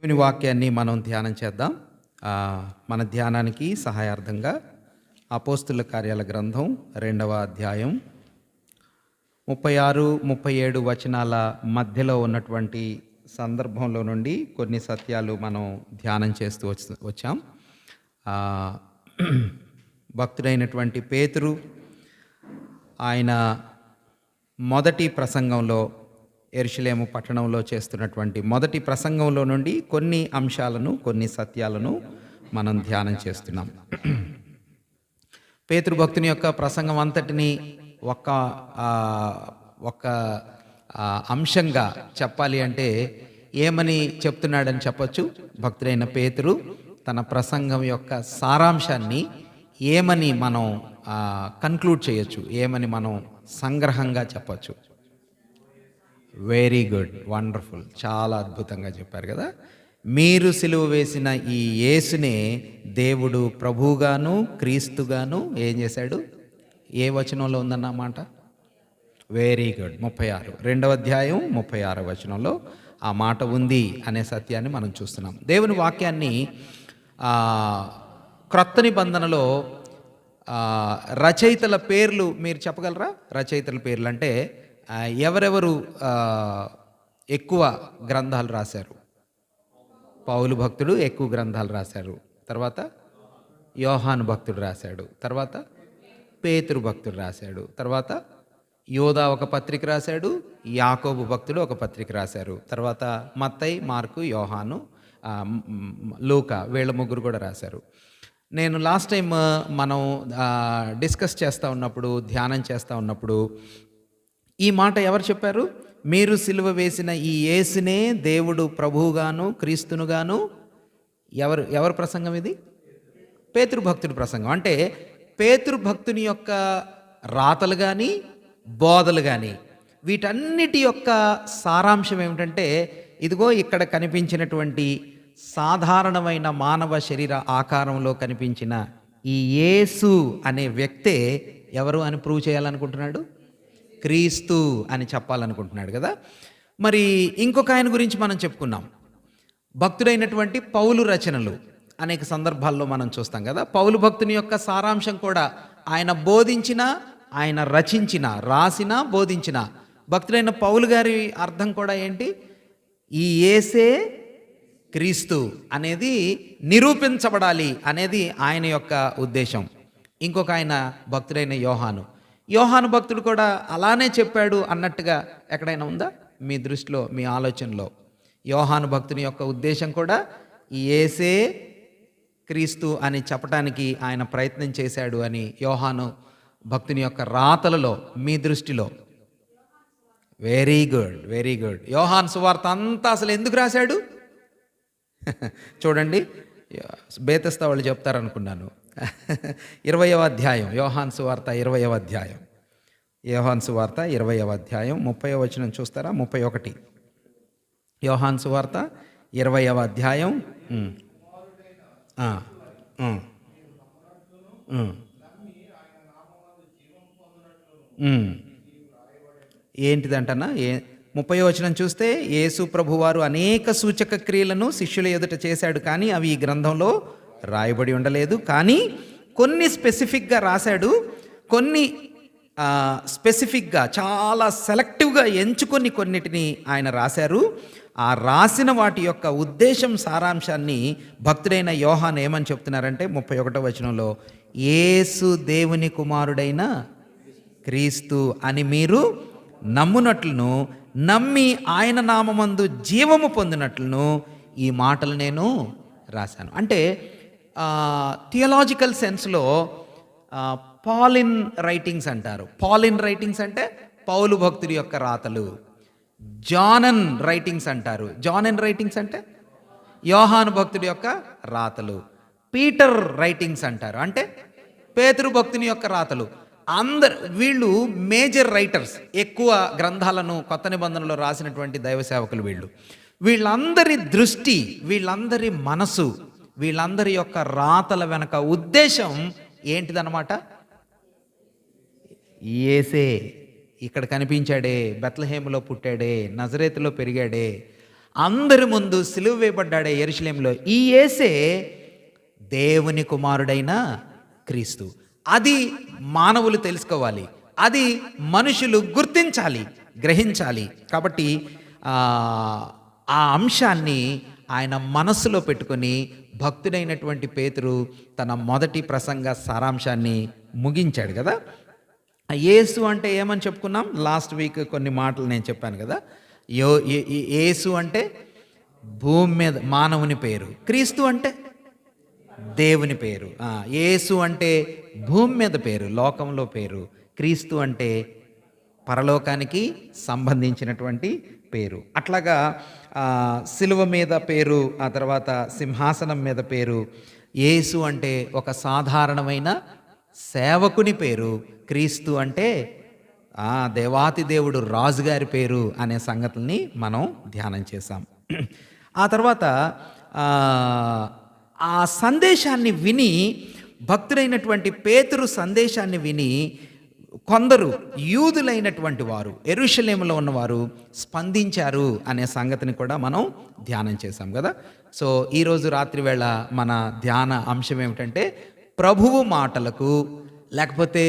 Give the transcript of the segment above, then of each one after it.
దేవుని వాక్యాన్ని మనం ధ్యానం చేద్దాం. మన ధ్యానానికి సహాయార్థంగా అపోస్తుల కార్యాల గ్రంథం 2వ అధ్యాయం 36, 37 వచనాల మధ్యలో ఉన్నటువంటి సందర్భంలో నుండి కొన్ని సత్యాలు మనం ధ్యానం చేస్తూ వచ్చాం. భక్తుడైనటువంటి పేతురు ఆయన మొదటి ప్రసంగంలో, యెరూషలేము పట్టణంలో చేస్తున్నటువంటి మొదటి ప్రసంగంలో నుండి కొన్ని అంశాలను, కొన్ని సత్యాలను మనం ధ్యానం చేస్తున్నాం. పేతురు భక్తుని యొక్క ప్రసంగం అంతటిని ఒక అంశంగా చెప్పాలి అంటే ఏమని చెప్తున్నాడని చెప్పొచ్చు. భక్తుడైన పేతురు తన ప్రసంగం యొక్క సారాంశాన్ని ఏమని మనం కన్క్లూడ్ చేయొచ్చు, ఏమని మనం సంగ్రహంగా చెప్పొచ్చు. వెరీ గుడ్, వండర్ఫుల్, చాలా అద్భుతంగా చెప్పారు కదా. మీరు సిలువ వేసిన ఈ యేసునే దేవుడు ప్రభువుగాను క్రీస్తుగాను ఏం చేశాడు? ఏ వచనంలో ఉందన్నమాట? వెరీ గుడ్, 36, 2వ అధ్యాయం 36వ వచనంలో ఆ మాట ఉంది అనే సత్యాన్ని మనం చూస్తున్నాం. దేవుని వాక్యాన్ని క్రొత్త నిబంధనలో రచయితల పేర్లు మీరు చెప్పగలరా? రచయితల పేర్లు అంటే ఎవరెవరు ఎక్కువ గ్రంథాలు రాశారు? పౌలు భక్తుడు ఎక్కువ గ్రంథాలు రాశారు. తర్వాత యోహాను భక్తుడు రాశాడు. తర్వాత పేతురు భక్తుడు రాశాడు. తర్వాత యోధా ఒక పత్రిక రాశాడు. యాకోబు భక్తుడు ఒక పత్రిక రాశారు. తర్వాత మత్తయి, మార్కు, యోహాను, లూకా, వీళ్ళ ముగ్గురు కూడా రాశారు. నేను లాస్ట్ టైం మనం డిస్కస్ చేస్తూ ఉన్నప్పుడు, ధ్యానం చేస్తూ ఉన్నప్పుడు ఈ మాట ఎవరు చెప్పారు? మీరు సిలువ వేసిన ఈ యేసునే దేవుడు ప్రభువుగాను క్రీస్తునుగాను. ఎవరు ప్రసంగం ఇది? పేతురు భక్తుడి ప్రసంగం. అంటే పేతురు భక్తుని యొక్క రాతలు కానీ, బోధలు కానీ, వీటన్నిటి యొక్క సారాంశం ఏమిటంటే, ఇదిగో ఇక్కడ కనిపించినటువంటి సాధారణమైన మానవ శరీర ఆకారంలో కనిపించిన ఈ యేసు అనే వ్యక్తే ఎవరు అని ప్రూవ్ చేయాలనుకుంటున్నాడు? క్రీస్తు అని చెప్పాలనుకుంటున్నాడు కదా. మరి ఇంకొక ఆయన గురించి మనం చెప్పుకున్నాం. భక్తుడైనటువంటి పౌలు రచనలు అనేక సందర్భాల్లో మనం చూస్తాం కదా. పౌలు భక్తుని యొక్క సారాంశం కూడా ఆయన బోధించిన, ఆయన రచించిన, రాసిన, బోధించిన భక్తుడైన పౌలు గారి అర్థం కూడా ఏంటి? ఈ యేసే క్రీస్తు అనేది నిరూపించబడాలి అనేది ఆయన యొక్క ఉద్దేశం. ఇంకొక ఆయన భక్తుడైన యోహాను భక్తుడు కూడా అలానే చెప్పాడు అన్నట్టుగా ఎక్కడైనా ఉందా మీ దృష్టిలో, మీ ఆలోచనలో? యోహాను భక్తుని యొక్క ఉద్దేశం కూడా యేసే క్రీస్తు అని చెప్పడానికి ఆయన ప్రయత్నం చేశాడు అని యోహాను భక్తుని యొక్క రాతలలో మీ దృష్టిలో? Very good, very good. యోహాను సువార్త అంతా అసలు ఎందుకు రాశాడు? చూడండి, బేతస్తా వాళ్ళు చెప్తారనుకున్నాను. 20వ అధ్యాయం యోహాను సువార్త, 20వ అధ్యాయం, యోహాను సువార్త 20వ అధ్యాయం 30వ వచనం చూస్తారా? 31 యోహాను సువార్త 20వ అధ్యాయం. ఏంటిదంటనా? 30వ వచనం చూస్తే, యేసు ప్రభువారు అనేక సూచక క్రియలను శిష్యుల ఎదుట చేశాడు, కానీ అవి ఈ గ్రంథంలో రాయబడి ఉండలేదు. కానీ కొన్ని స్పెసిఫిక్గా రాశాడు, కొన్ని స్పెసిఫిక్గా చాలా సెలెక్టివ్గా ఎంచుకొని కొన్నిటిని ఆయన రాశారు. ఆ రాసిన వాటి యొక్క ఉద్దేశం, సారాంశాన్ని భక్తుడైన యోహాను ఏమని చెప్తున్నారంటే 31వ వచనంలో, యేసు దేవుని కుమారుడైన క్రీస్తు అని మీరు నమ్మునట్లును, నమ్మి ఆయన నామమందు జీవము పొందినట్లును ఈ మాటలు నేను రాశాను. అంటే థియలాజికల్ సెన్స్లో పాలిన్ రైటింగ్స్ అంటారు. పాలిన్ రైటింగ్స్ అంటే పౌలు భక్తుడి యొక్క రాతలు. జానన్ రైటింగ్స్ అంటారు. జానన్ రైటింగ్స్ అంటే యోహాను భక్తుడి యొక్క రాతలు. పీటర్ రైటింగ్స్ అంటారు, అంటే పేతురు భక్తుని యొక్క రాతలు. వీళ్ళు మేజర్ రైటర్స్, ఎక్కువ గ్రంథాలను కొత్త నిబంధనలో రాసినటువంటి దైవ సేవకులు వీళ్ళు. వీళ్ళందరి దృష్టి, వీళ్ళందరి మనసు, వీళ్ళందరి యొక్క రాతల వెనక ఉద్దేశం ఏంటిదన్నమాట? యేసే ఇక్కడ కనిపించాడే, బెత్లెహేములో పుట్టాడే, నజరేతులో పెరిగాడే, అందరి ముందు సిలువ వేయబడ్డాడే యెరూషలేములో. ఈ యేసే దేవుని కుమారుడైన క్రీస్తు. అది మానవులు తెలుసుకోవాలి, అది మనుషులు గుర్తించాలి, గ్రహించాలి. కాబట్టి ఆ అంశాన్ని ఆయన మనస్సులో పెట్టుకొని భక్తుడైనటువంటి పేతురు తన మొదటి ప్రసంగ సారాంశాన్ని ముగించాడు కదా. యేసు అంటే ఏమని చెప్పుకున్నాం? లాస్ట్ వీక్ కొన్ని మాటలు నేను చెప్పాను కదా. యేసు అంటే భూమి మీద మానవుని పేరు, క్రీస్తు అంటే దేవుని పేరు. యేసు అంటే భూమి మీద పేరు, లోకంలో పేరు. క్రీస్తు అంటే పరలోకానికి సంబంధించినటువంటి పేరు. అట్లాగా సిలువ మీద పేరు, ఆ తర్వాత సింహాసనం మీద పేరు. యేసు అంటే ఒక సాధారణమైన సేవకుని పేరు. క్రీస్తు అంటే దేవాతి దేవుడు రాజుగారి పేరు అనే సంగతుల్ని మనం ధ్యానం చేశాం. ఆ తర్వాత ఆ సందేశాన్ని విని, భక్తుడైనటువంటి పేతురు సందేశాన్ని విని కొందరు యూదులైనటువంటి వారు, యెరూషలేములో ఉన్నవారు స్పందించారు అనే సంగతిని కూడా మనం ధ్యానం చేశాం కదా. సో ఈరోజు రాత్రి వేళ మన ధ్యాన అంశం ఏమిటంటే ప్రభువు మాటలకు లేకపోతే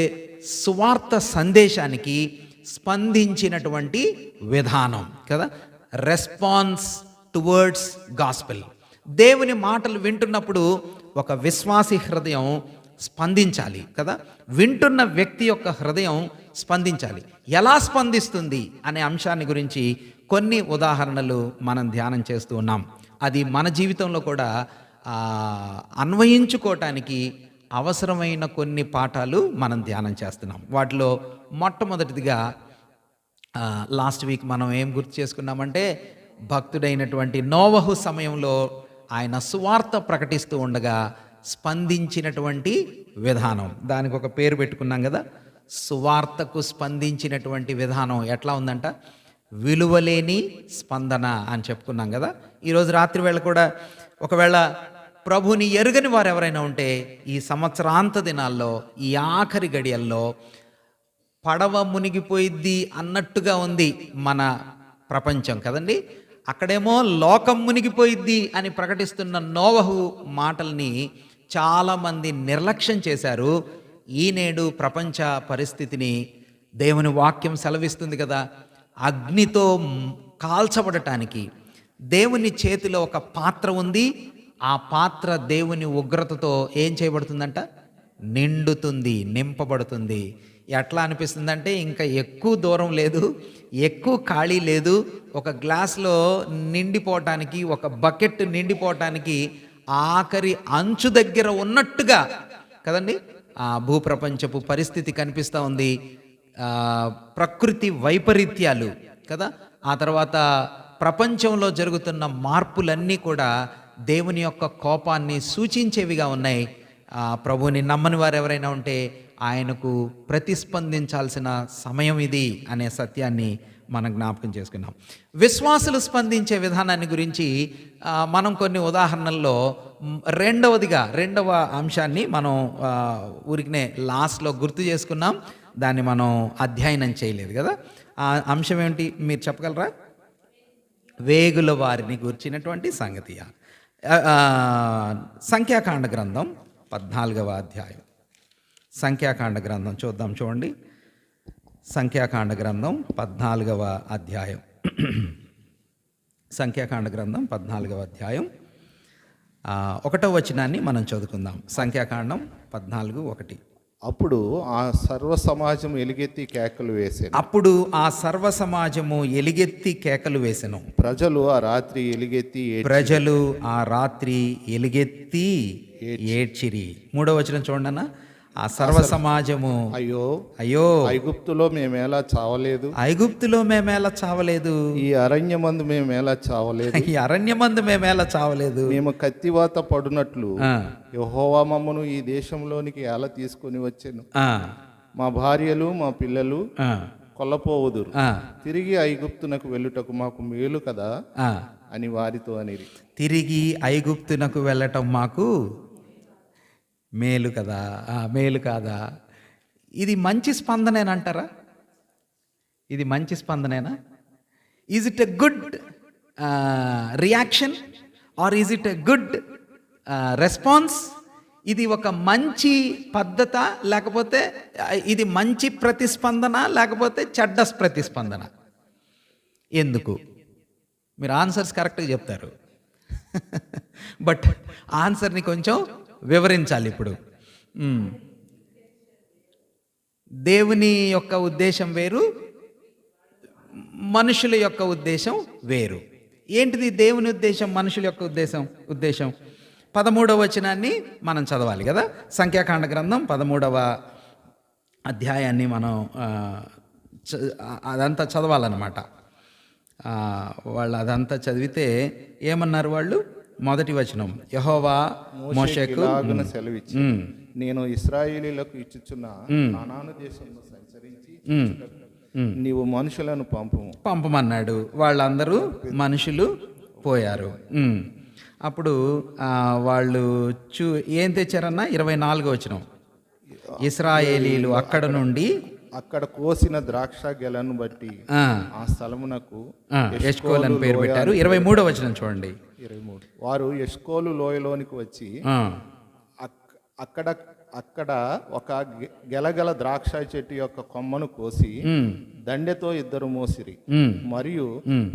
సువార్త సందేశానికి స్పందించినటువంటి విధానం కదా. Response towards gospel. దేవుని మాటలు వింటున్నప్పుడు ఒక విశ్వాసి హృదయం స్పందించాలి కదా. వింటున్న వ్యక్తి యొక్క హృదయం స్పందించాలి. ఎలా స్పందిస్తుంది అనే అంశాన్ని గురించి కొన్ని ఉదాహరణలు మనం ధ్యానం చేస్తూ ఉన్నాం. అది మన జీవితంలో కూడా అన్వయించుకోవటానికి అవసరమైన కొన్ని పాఠాలు మనం ధ్యానం చేస్తున్నాం. వాటిలో మొట్టమొదటిదిగా లాస్ట్ వీక్ మనం ఏం గుర్తు చేసుకున్నామంటే, భక్తుడైనటువంటి నోవహు సమయంలో ఆయన సువార్త ప్రకటిస్తూ ఉండగా స్పందించినటువంటి విధానం. దానికి ఒక పేరు పెట్టుకున్నాం కదా, సువార్తకు స్పందించినటువంటి విధానం ఎట్లా ఉందంట? విలువలేని స్పందన అని చెప్పుకున్నాం కదా. ఈరోజు రాత్రి వేళ కూడా ఒకవేళ ప్రభుని ఎరుగని వారు ఎవరైనా ఉంటే, ఈ సంవత్సరాంత దినాల్లో, ఈ ఆఖరి గడియల్లో పడవ మునిగిపోయిద్ది అన్నట్టుగా ఉంది మన ప్రపంచం కదండి. అక్కడేమో లోకం మునిగిపోయిద్ది అని ప్రకటిస్తున్న నోవహు మాటల్ని చాలామంది నిర్లక్ష్యం చేశారు. ఈనేడు ప్రపంచ పరిస్థితిని దేవుని వాక్యం సెలవిస్తుంది కదా, అగ్నితో కాల్చబడటానికి దేవుని చేతిలో ఒక పాత్ర ఉంది. ఆ పాత్ర దేవుని ఉగ్రతతో ఏం చేయబడుతుందంట? నిండుతుంది, నింపబడుతుంది. ఎట్లా అనిపిస్తుందంటే ఇంకా ఎక్కువ దూరం లేదు, ఎక్కువ ఖాళీ లేదు. ఒక గ్లాస్లో నిండిపోవటానికి, ఒక బకెట్ నిండిపోవటానికి ఆఖరి అంచు దగ్గర ఉన్నట్టుగా కదండి ఆ భూప్రపంచపు పరిస్థితి కనిపిస్తూ ఉంది. ప్రకృతి వైపరీత్యాలు కదా, ఆ తర్వాత ప్రపంచంలో జరుగుతున్న మార్పులన్నీ కూడా దేవుని యొక్క కోపాన్ని సూచించేవిగా ఉన్నాయి. ప్రభువుని నమ్మని వారు ఎవరైనా ఉంటే ఆయనకు ప్రతిస్పందించాల్సిన సమయం ఇది అనే సత్యాన్ని మనం జ్ఞాపకం చేసుకున్నాం. విశ్వాసులు స్పందించే విధానాన్ని గురించి మనం కొన్ని ఉదాహరణల్లో రెండవ అంశాన్ని మనం ఊరికినే లాస్ట్లో గుర్తు చేసుకున్నాం. దాన్ని మనం అధ్యయనం చేయలేదు కదా. ఆ అంశం ఏమిటి మీరు చెప్పగలరా? వేగుల వారిని గురించినటువంటి సంగతి. సంఖ్యాకాండ గ్రంథం 14వ అధ్యాయం. సంఖ్యాకాండ గ్రంథం చూద్దాం, చూడండి. సంఖ్యాకాండ గ్రంథం 14వ అధ్యాయం. సంఖ్యాకాండ గ్రంథం 14వ అధ్యాయం 1వ వచనాన్ని మనం చదువుకుందాం. సంఖ్యాకాండం 14:1. అప్పుడు ఆ సర్వ సమాజం ఎలుగెత్తి కేకలు వేసెను. అప్పుడు ఆ సర్వ సమాజము ఎలుగెత్తి కేకలు వేసెను. ప్రజలు ఆ రాత్రి ఎలుగెత్తి ఏడ్చిరి. 3వ వచనం చూడండి అన్న. ఆ సర్వ సమాజము అయ్యో అయ్యో ఐగుప్తులో మేమేలా చావలేదు, ఈ అరణ్యమందు మేమేలా చావలేదు, మేము కత్తివాత పడునట్లు యెహోవా మమ్మను ఈ దేశంలోనికి ఎలా తీసుకొని వచ్చెను. మా భార్యలు మా పిల్లలు కొల్లపోవుదురు, తిరిగి ఐగుప్తునకు వెళ్ళుటకు మాకు మేలు కదా అని వారితో అనిరి. తిరిగి ఐగుప్తునకు వెళ్ళటం మాకు మేలు కదా, మేలు కాదా? ఇది మంచి స్పందనేనంటారా? ఇది మంచి స్పందనేనా? Is it a good reaction or is it a good response? ఇది ఒక మంచి పద్ధత, లేకపోతే ఇది మంచి ప్రతిస్పందన, లేకపోతే చెడ్డ ప్రతిస్పందన? ఎందుకు? మీరు ఆన్సర్స్ కరెక్ట్గా చెప్తారు, బట్ ఆన్సర్ని కొంచెం వివరించాలి ఇప్పుడు. దేవుని యొక్క ఉద్దేశం వేరు, మనుషుల యొక్క ఉద్దేశం వేరు. ఏంటిది దేవుని ఉద్దేశం, మనుషుల యొక్క ఉద్దేశం? 13వ వచనాన్ని మనం చదవాలి కదా. సంఖ్యాకాండ గ్రంథం 13వ అధ్యాయాన్ని మనం అదంతా చదవాలన్నమాట. వాళ్ళు అదంతా చదివితే ఏమన్నారు వాళ్ళు? మొదటి వచనం, యెహోవా మోషేకు సెలవిచ్చి, నేను ఇశ్రాయేలీయులకు ఇచ్చుచున్న కానాను దేశంలో సంచరించి నీవు మనుషులను పంపమన్నాడు. వాళ్ళందరూ మనుషులు పోయారు. అప్పుడు వాళ్ళు ఏం తెచ్చారన్నా? 24వ వచనం, ఇశ్రాయేలీలు అక్కడ కోసిన ద్రాక్ష గెలను బట్టి ఆ స్థలమునకు ఎష్కోల్ అని పేరు పెట్టారు. 23వ వచనం చూడండి. 23 వారు ఎష్కోలు లోయలోనికి వచ్చి అక్కడ ఒక గెలగల ద్రాక్ష చెట్టు యొక్క కొమ్మను కోసి దండెతో ఇద్దరు మోసిరి. మరియు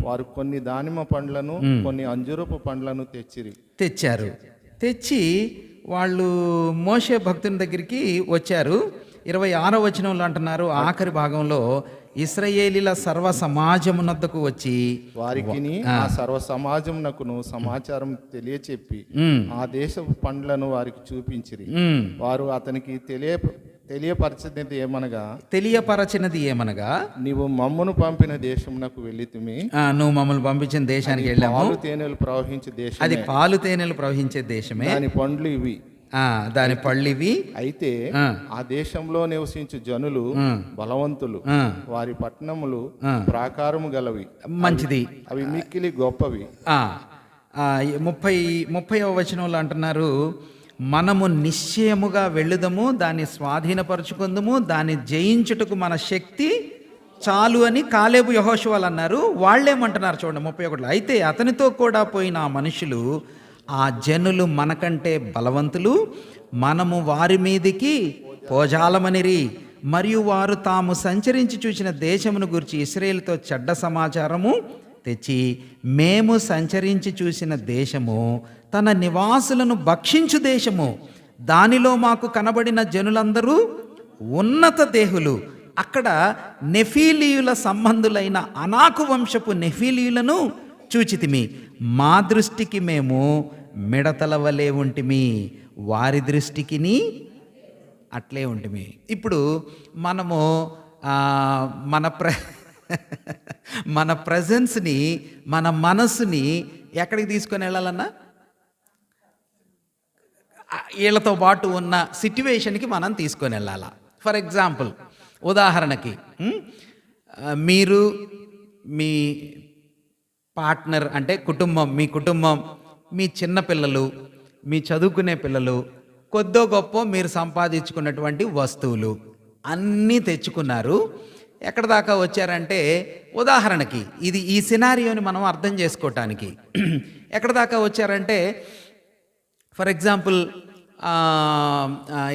వారు కొన్ని దానిమ్మ పండ్లను కొన్ని అంజూరపు పండ్లను తెచ్చారు. తెచ్చి వాళ్ళు మోషే భక్తుని దగ్గరికి వచ్చారు. 26వ వచనంలో అంటున్నారు, ఆఖరి భాగంలో, ఇశ్రాయేలీల సర్వ సమాజమునద్దకు వచ్చి వారికి ఆ సర్వ సమాజమునకును సమాచారం తెలియచెప్పి ఆ దేశపు పండ్లను వారికి చూపించిరి. వారు అతనికి తెలియపరచినది ఏమనగా నీవు మమ్మను పంపిన దేశమునకు వెళ్ళితిమి. నువ్వు మమ్మల్ని పంపించిన దేశానికి వెళ్ళాము. పాలు తేనెలు ప్రవహించే దేశం, అది పాలు తేనెలు ప్రవహించే దేశమే. దాని పండ్లు ఇవి, దాని పళ్ళివి. అయితే ఆ దేశంలో నివసించు జనులు బలవంతులు, వారి పట్టణములు ప్రాకారము గలవి. మంచిది, అవి మిక్కిలి గొప్పవి. 30వ వచనంలో అంటున్నారు, మనము నిశ్చయముగా వెళ్ళుదము, దాన్ని స్వాధీనపరుచుకుందుము, దాన్ని జయించుటకు మన శక్తి చాలు అని కాలేబు యెహోషువలు అన్నారు. వాళ్ళేమంటున్నారు చూడండి 31. అయితే అతనితో కూడా పోయిన ఆ మనుషులు, ఆ జనులు మనకంటే బలవంతులు, మనము వారి మీదికి పోజాలమనిరి. మరియు వారు తాము సంచరించి చూసిన దేశమును గురించి ఇశ్రాయేలుతో చెడ్డ సమాచారము తెచ్చి, మేము సంచరించి చూసిన దేశము తన నివాసులను భక్షించు దేశము, దానిలో మాకు కనబడిన జనులందరూ ఉన్నత దేహులు. అక్కడ నెఫీలీయుల సంబంధులైన అనాకు వంశపు నెఫీలీయులను చూచితిమి. మా దృష్టికి మేము మిడతల వలె ఉంటిమి, వారి దృష్టికి అట్లే ఉంటిమి. ఇప్పుడు మనము మన ప్రెజెన్స్ని, మన మనసుని ఎక్కడికి తీసుకొని వెళ్ళాలన్నా? వీళ్ళతో పాటు ఉన్న సిట్యువేషన్కి మనం తీసుకొని వెళ్ళాలా. ఫర్ ఎగ్జాంపుల్, ఉదాహరణకి మీరు మీ పార్ట్నర్ అంటే మీ కుటుంబం, మీ చిన్న పిల్లలు, మీ చదువుకునే పిల్లలు, కొద్దో గొప్ప మీరు సంపాదించుకున్నటువంటి వస్తువులు అన్నీ తెచ్చుకున్నారు. ఎక్కడ దాకా వచ్చారంటే, ఉదాహరణకి ఈ సినారియోని మనం అర్థం చేసుకోవటానికి ఎక్కడ దాకా వచ్చారంటే, ఫర్ ఎగ్జాంపుల్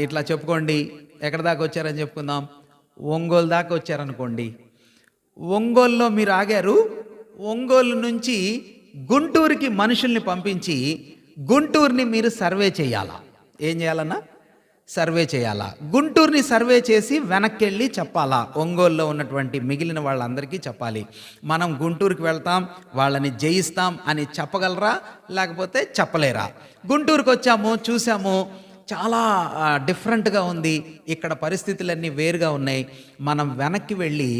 ఇట్లా చెప్పుకోండి, ఎక్కడ దాకా వచ్చారని చెప్పుకుందాం. ఒంగోలు దాకా వచ్చారనుకోండి. ఒంగోలులో మీరు ఆగారు. ఒంగోలు నుంచి గుంటూరుకి మనుషుల్ని పంపించి గుంటూరుని మీరు సర్వే చేయాలా? ఏం చేయాలన్నా? సర్వే చేయాలా. గుంటూరుని సర్వే చేసి వెనక్కి వెళ్ళి చెప్పాలా, ఒంగోలులో ఉన్నటువంటి మిగిలిన వాళ్ళందరికీ చెప్పాలి. మనం గుంటూరుకి వెళ్తాం, వాళ్ళని జయిస్తాం అని చెప్పగలరా? లేకపోతే చెప్పలేరా? గుంటూరుకి వచ్చాము, చూసాము, చాలా డిఫరెంట్గా ఉంది, ఇక్కడ పరిస్థితులన్నీ వేరుగా ఉన్నాయి. మనం వెనక్కి వెళ్ళి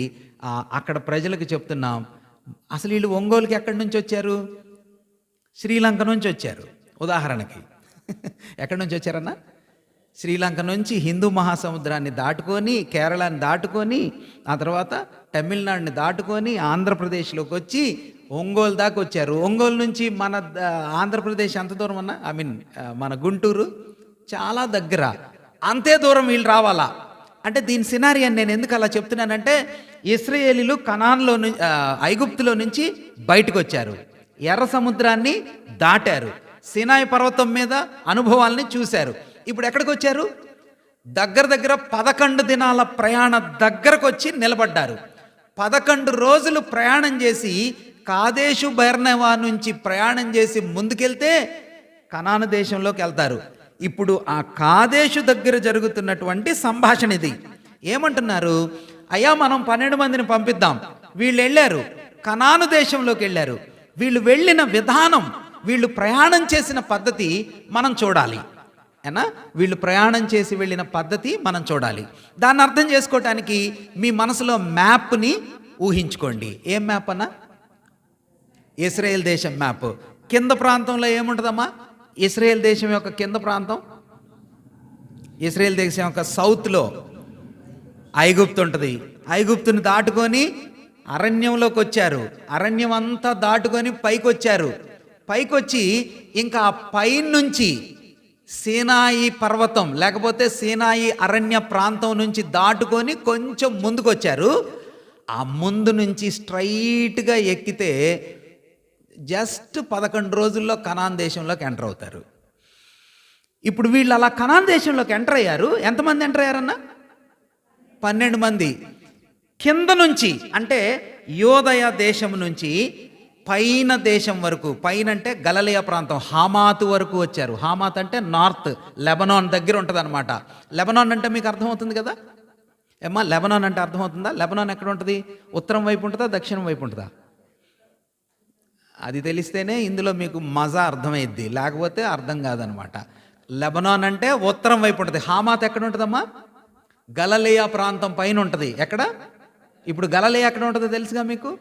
అక్కడ ప్రజలకు చెప్తున్నాం, అసలు వీళ్ళు ఒంగోలుకి ఎక్కడి నుంచి వచ్చారు? శ్రీలంక నుంచి వచ్చారు. ఉదాహరణకి ఎక్కడి నుంచి వచ్చారన్నా? శ్రీలంక నుంచి హిందూ మహాసముద్రాన్ని దాటుకొని, కేరళని దాటుకొని, ఆ తర్వాత తమిళనాడుని దాటుకొని ఆంధ్రప్రదేశ్లోకి వచ్చి ఒంగోలు దాకా వచ్చారు. ఒంగోలు నుంచి మన ఆంధ్రప్రదేశ్ ఎంత దూరం అన్నా? మన గుంటూరు చాలా దగ్గర. అంతే దూరం వీళ్ళు రావాలా అంటే, దీని సినారియాన్ని నేను ఎందుకు అలా చెప్తున్నానంటే, ఇశ్రాయేలీలు కనాన్లో ఐగుప్తులో నుంచి బయటకు వచ్చారు. ఎర్ర సముద్రాన్ని దాటారు, సీనాయి పర్వతం మీద అనుభవాల్ని చూశారు. ఇప్పుడు ఎక్కడికి వచ్చారు? దగ్గర 11 దినాల ప్రయాణ దగ్గరకు వచ్చి నిలబడ్డారు. 11 రోజులు ప్రయాణం చేసి కాదేషు బెర్నెవా నుంచి ప్రయాణం చేసి ముందుకెళ్తే కనాను దేశంలోకి వెళ్తారు. ఇప్పుడు ఆ కాదేషు దగ్గర జరుగుతున్నటువంటి సంభాషణ ఇది. ఏమంటున్నారు? అయ్యా, మనం 12 మందిని పంపిద్దాం. వీళ్ళు వెళ్ళారు, కనాను దేశంలోకి వెళ్ళారు. వీళ్ళు వెళ్ళిన విధానం, వీళ్ళు ప్రయాణం చేసిన పద్ధతి మనం చూడాలి. ఏనా? వీళ్ళు ప్రయాణం చేసి వెళ్ళిన పద్ధతి మనం చూడాలి. దాన్ని అర్థం చేసుకోవటానికి మీ మనసులో మ్యాప్ని ఊహించుకోండి. ఏం మ్యాప్ అన్నా? ఇశ్రాయేల్ దేశం మ్యాప్. కింద ప్రాంతంలో ఏముంటుందమ్మా? ఇశ్రాయేల్ దేశం యొక్క కింద ప్రాంతం, ఇశ్రాయేల్ దేశం యొక్క సౌత్లో ఐగుప్తు ఉంటుంది. ఐగుప్తుని దాటుకొని అరణ్యంలోకి వచ్చారు. అరణ్యం అంతా దాటుకొని పైకి వచ్చారు. పైకొచ్చి ఇంకా పైనుంచి సీనాయి పర్వతం లేకపోతే సీనాయి అరణ్య ప్రాంతం నుంచి దాటుకొని కొంచెం ముందుకు వచ్చారు. ఆ ముందు నుంచి స్ట్రైట్గా ఎక్కితే జస్ట్ 11 రోజుల్లో కనాన్ దేశంలోకి ఎంటర్ అవుతారు. ఇప్పుడు వీళ్ళు అలా కనాన్ దేశంలోకి ఎంటర్ అయ్యారు. ఎంతమంది ఎంటర్ అయ్యారన్నా? 12 మంది. కింద నుంచి అంటే యోదయ దేశం నుంచి పైన దేశం వరకు, పైన అంటే గలిలయ ప్రాంతం హమాతు వరకు వచ్చారు. హమాత్ అంటే నార్త్, లెబనాన్ దగ్గర ఉంటుంది అనమాట. లెబనాన్ అంటే మీకు అర్థమవుతుంది కదా ఏమ్మా? లెబనాన్ అంటే అర్థమవుతుందా? లెబనాన్ ఎక్కడ ఉంటుంది? ఉత్తరం వైపు ఉంటుందా, దక్షిణం వైపు ఉంటుందా? అది తెలిస్తేనే ఇందులో మీకు మజా అర్థమైద్ది, లేకపోతే అర్థం కాదనమాట. లెబనాన్ అంటే ఉత్తరం వైపు ఉంటుంది. హమాత్ ఎక్కడ ఉంటుందమ్మా? గలిలయ ప్రాంతం పైన ఉంటుంది. ఎక్కడ? ఇప్పుడు గలిలయ ఎక్కడ ఉంటుందో తెలుసుగా మీకు?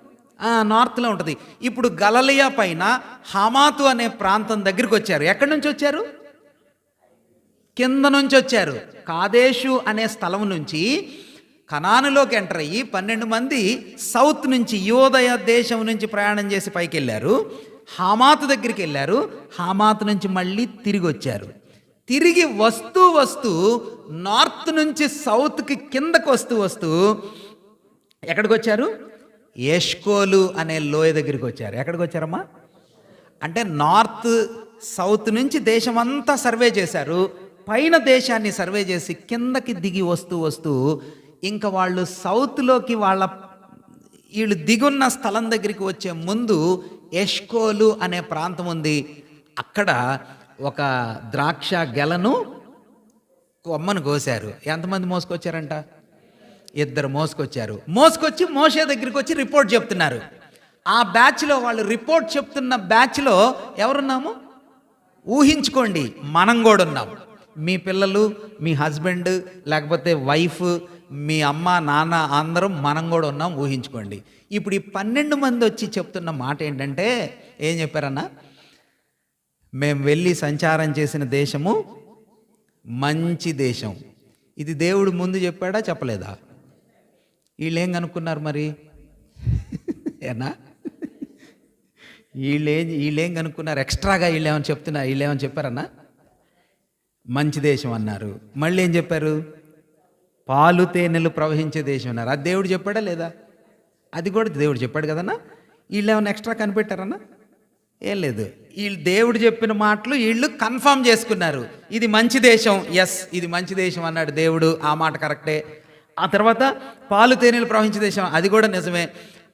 నార్త్లో ఉంటుంది. ఇప్పుడు గలిలయ పైన హమాతు అనే ప్రాంతం దగ్గరికి వచ్చారు. ఎక్కడి నుంచి వచ్చారు? కింద నుంచి వచ్చారు. కాదేషు అనే స్థలం నుంచి కనానులోకి ఎంటర్ అయ్యి 12 మంది సౌత్ నుంచి యోదయ దేశం నుంచి ప్రయాణం చేసి పైకి వెళ్ళారు. హమాతు దగ్గరికి వెళ్ళారు. హమాతు నుంచి మళ్ళీ తిరిగి వచ్చారు. తిరిగి వస్తూ నార్త్ నుంచి సౌత్కి కిందకు వస్తూ ఎక్కడికి వచ్చారు? ఎష్కోలు అనే లోయ దగ్గరికి వచ్చారు. ఎక్కడికి వచ్చారమ్మా? అంటే నార్త్ సౌత్ నుంచి దేశం అంతా సర్వే చేశారు. పైన దేశాన్ని సర్వే చేసి కిందకి దిగి వస్తూ ఇంకా వాళ్ళు సౌత్లోకి వీళ్ళు దిగున్న స్థలం దగ్గరికి వచ్చే ముందు ఎష్కోలు అనే ప్రాంతం ఉంది. అక్కడ ఒక ద్రాక్ష గెలను కొమ్మను కోసారు. ఎంతమంది మోసుకొచ్చారంట? 2 మోసుకొచ్చారు. మోసుకొచ్చి మోషే దగ్గరికి వచ్చి రిపోర్ట్ చెప్తున్నారు. ఆ బ్యాచ్లో, వాళ్ళు రిపోర్ట్ చెప్తున్న బ్యాచ్లో ఎవరున్నాము? ఊహించుకోండి, మనం కూడా ఉన్నాం. మీ పిల్లలు, మీ హస్బెండ్, లేకపోతే వైఫ్, మీ అమ్మ నాన్న అందరం మనం కూడా ఉన్నాం. ఊహించుకోండి. ఇప్పుడు ఈ 12 మంది వచ్చి చెప్తున్న మాట ఏంటంటే, ఏం చెప్పారన్నా? మేము వెళ్ళి సంచారం చేసిన దేశము మంచి దేశం. ఇది దేవుడు ముందు చెప్పాడా, చెప్పలేదా? వీళ్ళేం కనుక్కున్నారు మరి? ఏనా? వీళ్ళేం కనుక్కున్నారు ఎక్స్ట్రాగా? వీళ్ళేమని చెప్పారన్నా? మంచి దేశం అన్నారు. మళ్ళీ ఏం చెప్పారు? పాలు తేనెలు ప్రవహించే దేశం అన్నారు. అది దేవుడు చెప్పాడా లేదా? అది కూడా దేవుడు చెప్పాడు కదన్నా. వీళ్ళేమన్నా ఎక్స్ట్రా కనిపెట్టారన్నా? ఏం లేదు. వీళ్ళు దేవుడు చెప్పిన మాటలు వీళ్ళు కన్ఫర్మ్ చేసుకున్నారు. ఇది మంచి దేశం, ఎస్ ఇది మంచి దేశం అన్నాడు దేవుడు. ఆ మాట కరెక్టే. ఆ తర్వాత పాలు తేనెలు ప్రవహించే దేశం, అది కూడా నిజమే.